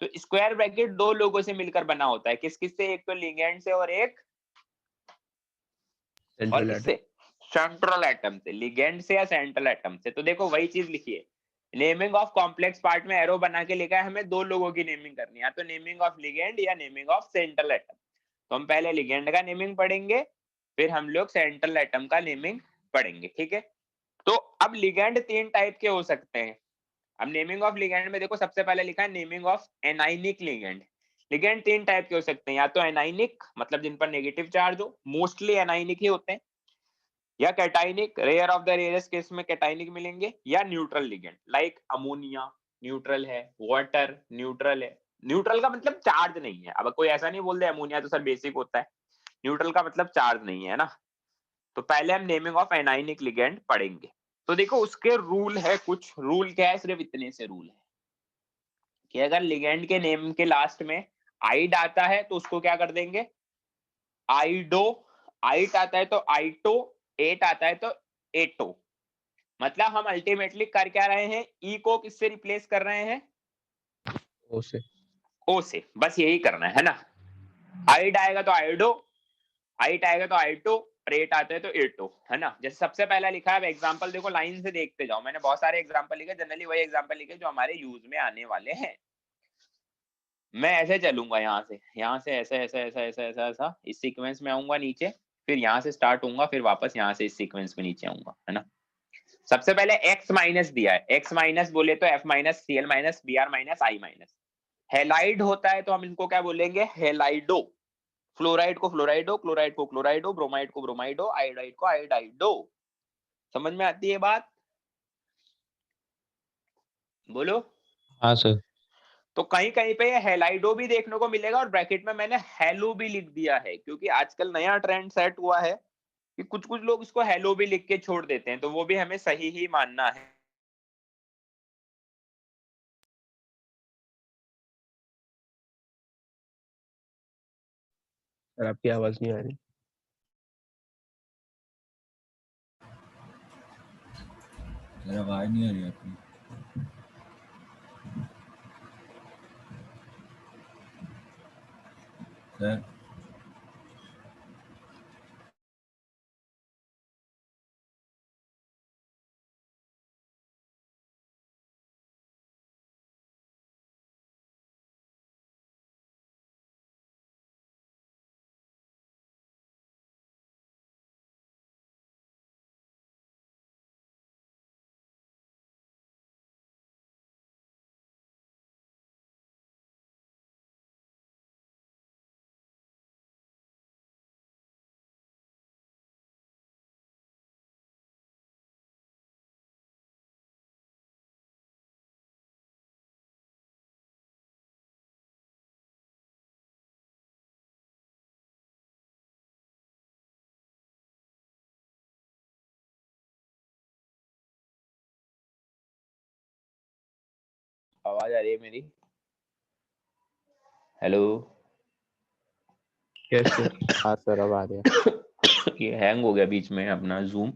तो स्क्वायर ब्रैकेट दो लोगों से मिलकर बना होता है, किस किस से? एक तो लिगेंड से और एक और सेंट्रल एटम। किससे? सेंट्रल एटम से। लिगेंड से या सेंट्रल एटम से। तो देखो वही चीज लिखिए, नेमिंग ऑफ कॉम्प्लेक्स पार्ट में एरो बना के लिखा है, हमें दो लोगों की नेमिंग करनी है, या तो नेमिंग ऑफ लिगेंड या नेमिंग ऑफ सेंट्रल एटम। तो हम पहले लिगेंड का नेमिंग पढ़ेंगे, फिर हम लोग सेंट्रल एटम का नेमिंग पढ़ेंगे, ठीक है। तो अब लिगेंड 3 टाइप के हो सकते हैं। अब नेमिंग ऑफ लिगेंड में देखो सबसे पहले लिखा है naming of anionic ligand. Ligand 3 type के हो सकते हैं, या तो एनाइनिक मतलब जिन पर नेगेटिव चार्ज हो, मोस्टली एनाइनिक ही होते हैं, या cationic, rare of the rarest case में कैटाइनिक मिलेंगे, या neutral ligand like ammonia neutral है, वाटर न्यूट्रल है। न्यूट्रल का मतलब चार्ज नहीं है। अब कोई ऐसा नहीं बोल दे अमोनिया तो सर बेसिक होता है, न्यूट्रल का मतलब चार्ज नहीं है ना। तो पहले हम नेमिंग ऑफ एनाइनिक लिगेंड पढ़ेंगे। तो देखो उसके रूल है, कुछ रूल क्या है, सिर्फ इतने से रूल है कि अगर लिगेंड के नेम के लास्ट में आइड आता है तो उसको क्या कर देंगे, आइडो। आइट आता है तो आइटो, एट आता है तो एटो। मतलब हम अल्टीमेटली कर क्या रहे हैं, ई को किससे रिप्लेस कर रहे हैं, ओ से। ओ से, बस यही करना है ना। आइड आएगा तो आइडो, आइट आएगा तो आइटो, और एट आता है तो एटो, है ना। जैसे सबसे पहला लिखा है, एग्जांपल देखो लाइन से देखते जाओ, मैंने बहुत सारे एग्जांपल लिखे, जनरली वही एग्जांपल लिखे जो हमारे यूज में आने वाले हैं। मैं ऐसे चलूंगा, यहाँ से ऐसा ऐसा ऐसा ऐसा ऐसा ऐसा इस सीक्वेंस में आऊंगा नीचे, फिर यहाँ से स्टार्ट होऊंगा, फिर वापस यहाँ से इस सीक्वेंस में नीचे आऊंगा, है ना। सबसे पहले x माइनस दिया है, x माइनस बोले तो f minus Cl minus Br minus I minus. Halide होता है तो हम इनको क्या बोलेंगे, हेलाइडो। फ्लोराइड को फ्लोराइडो, क्लोराइड को क्लोराइडो, ब्रोमाइड को ब्रोमाइडो, आयोडाइड को आयोडाइडो। समझ में आती है बात, बोलो। हाँ सर। तो कहीं कहीं पे हेलाइडो भी देखने को मिलेगा, और ब्रैकेट में मैंने हेलो भी लिख दिया है, क्योंकि आजकल नया ट्रेंड सेट हुआ है कि कुछ कुछ लोग इसको हेलो भी लिख के छोड़ देते हैं, तो वो भी हमें सही ही मानना है। सर आपकी आवाज नहीं आ रही। सर आवाज नहीं आ रही आपकी। सर आवाज आ रही है मेरी, हेलो। कैसे? हाँ सर अब आ रही है। ये हैंग हो गया बीच में अपना जूम।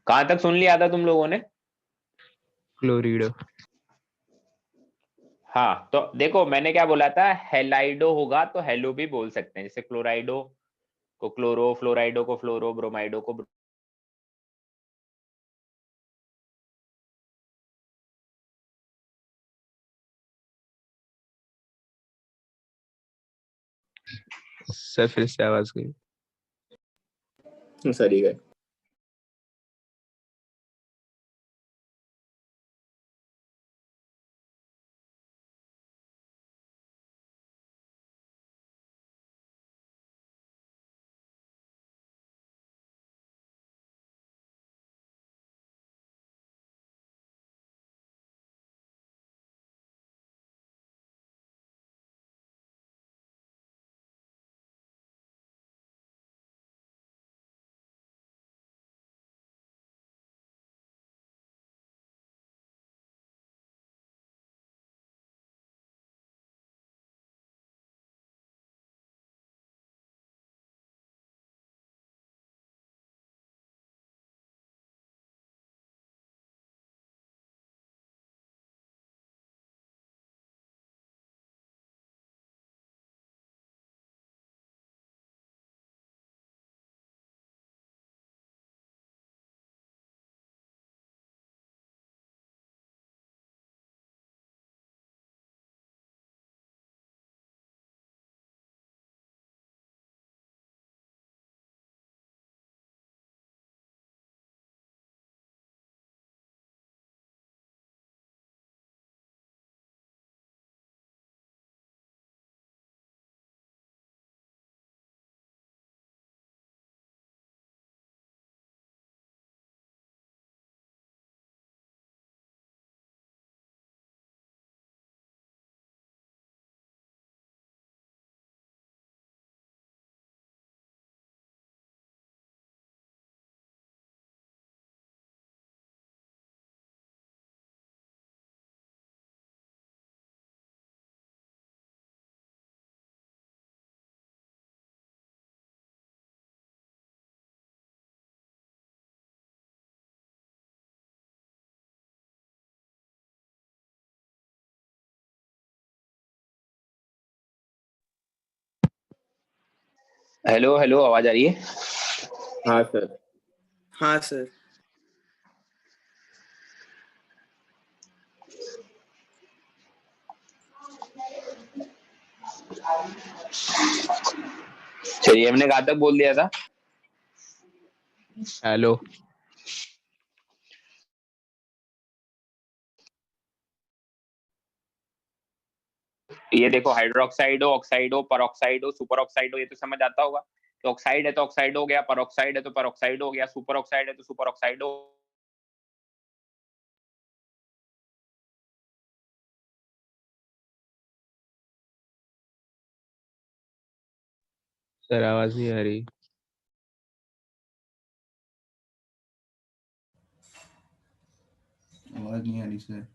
कहां तक सुन लिया था तुम लोगों ने, क्लोरीडो। हाँ। तो देखो मैंने क्या बोला था, हेलाइडो होगा तो हेलो भी बोल सकते हैं, जैसे क्लोराइडो को क्लोरो, फ्लोराइडो को फ्लोरो, ब्रोमाइडो को सर फिर से आवाज गई। सही गए। हेलो हेलो, आवाज आ रही है? हाँ सर। हाँ सर। चलिए, हमने कहाँ तक बोल दिया था? हेलो, ये देखो, हाइड्रोक्साइड हो, ऑक्साइड हो, परऑक्साइड हो, सुपर ऑक्साइड हो, ये तो समझ आता होगा कि ऑक्साइड है तो ऑक्साइड हो गया, परऑक्साइड है तो परऑक्साइड हो गया, सुपर ऑक्साइड है तो सुपर ऑक्साइड हो। सर आवाज नहीं आ रही। आवाज नहीं आ रही सर।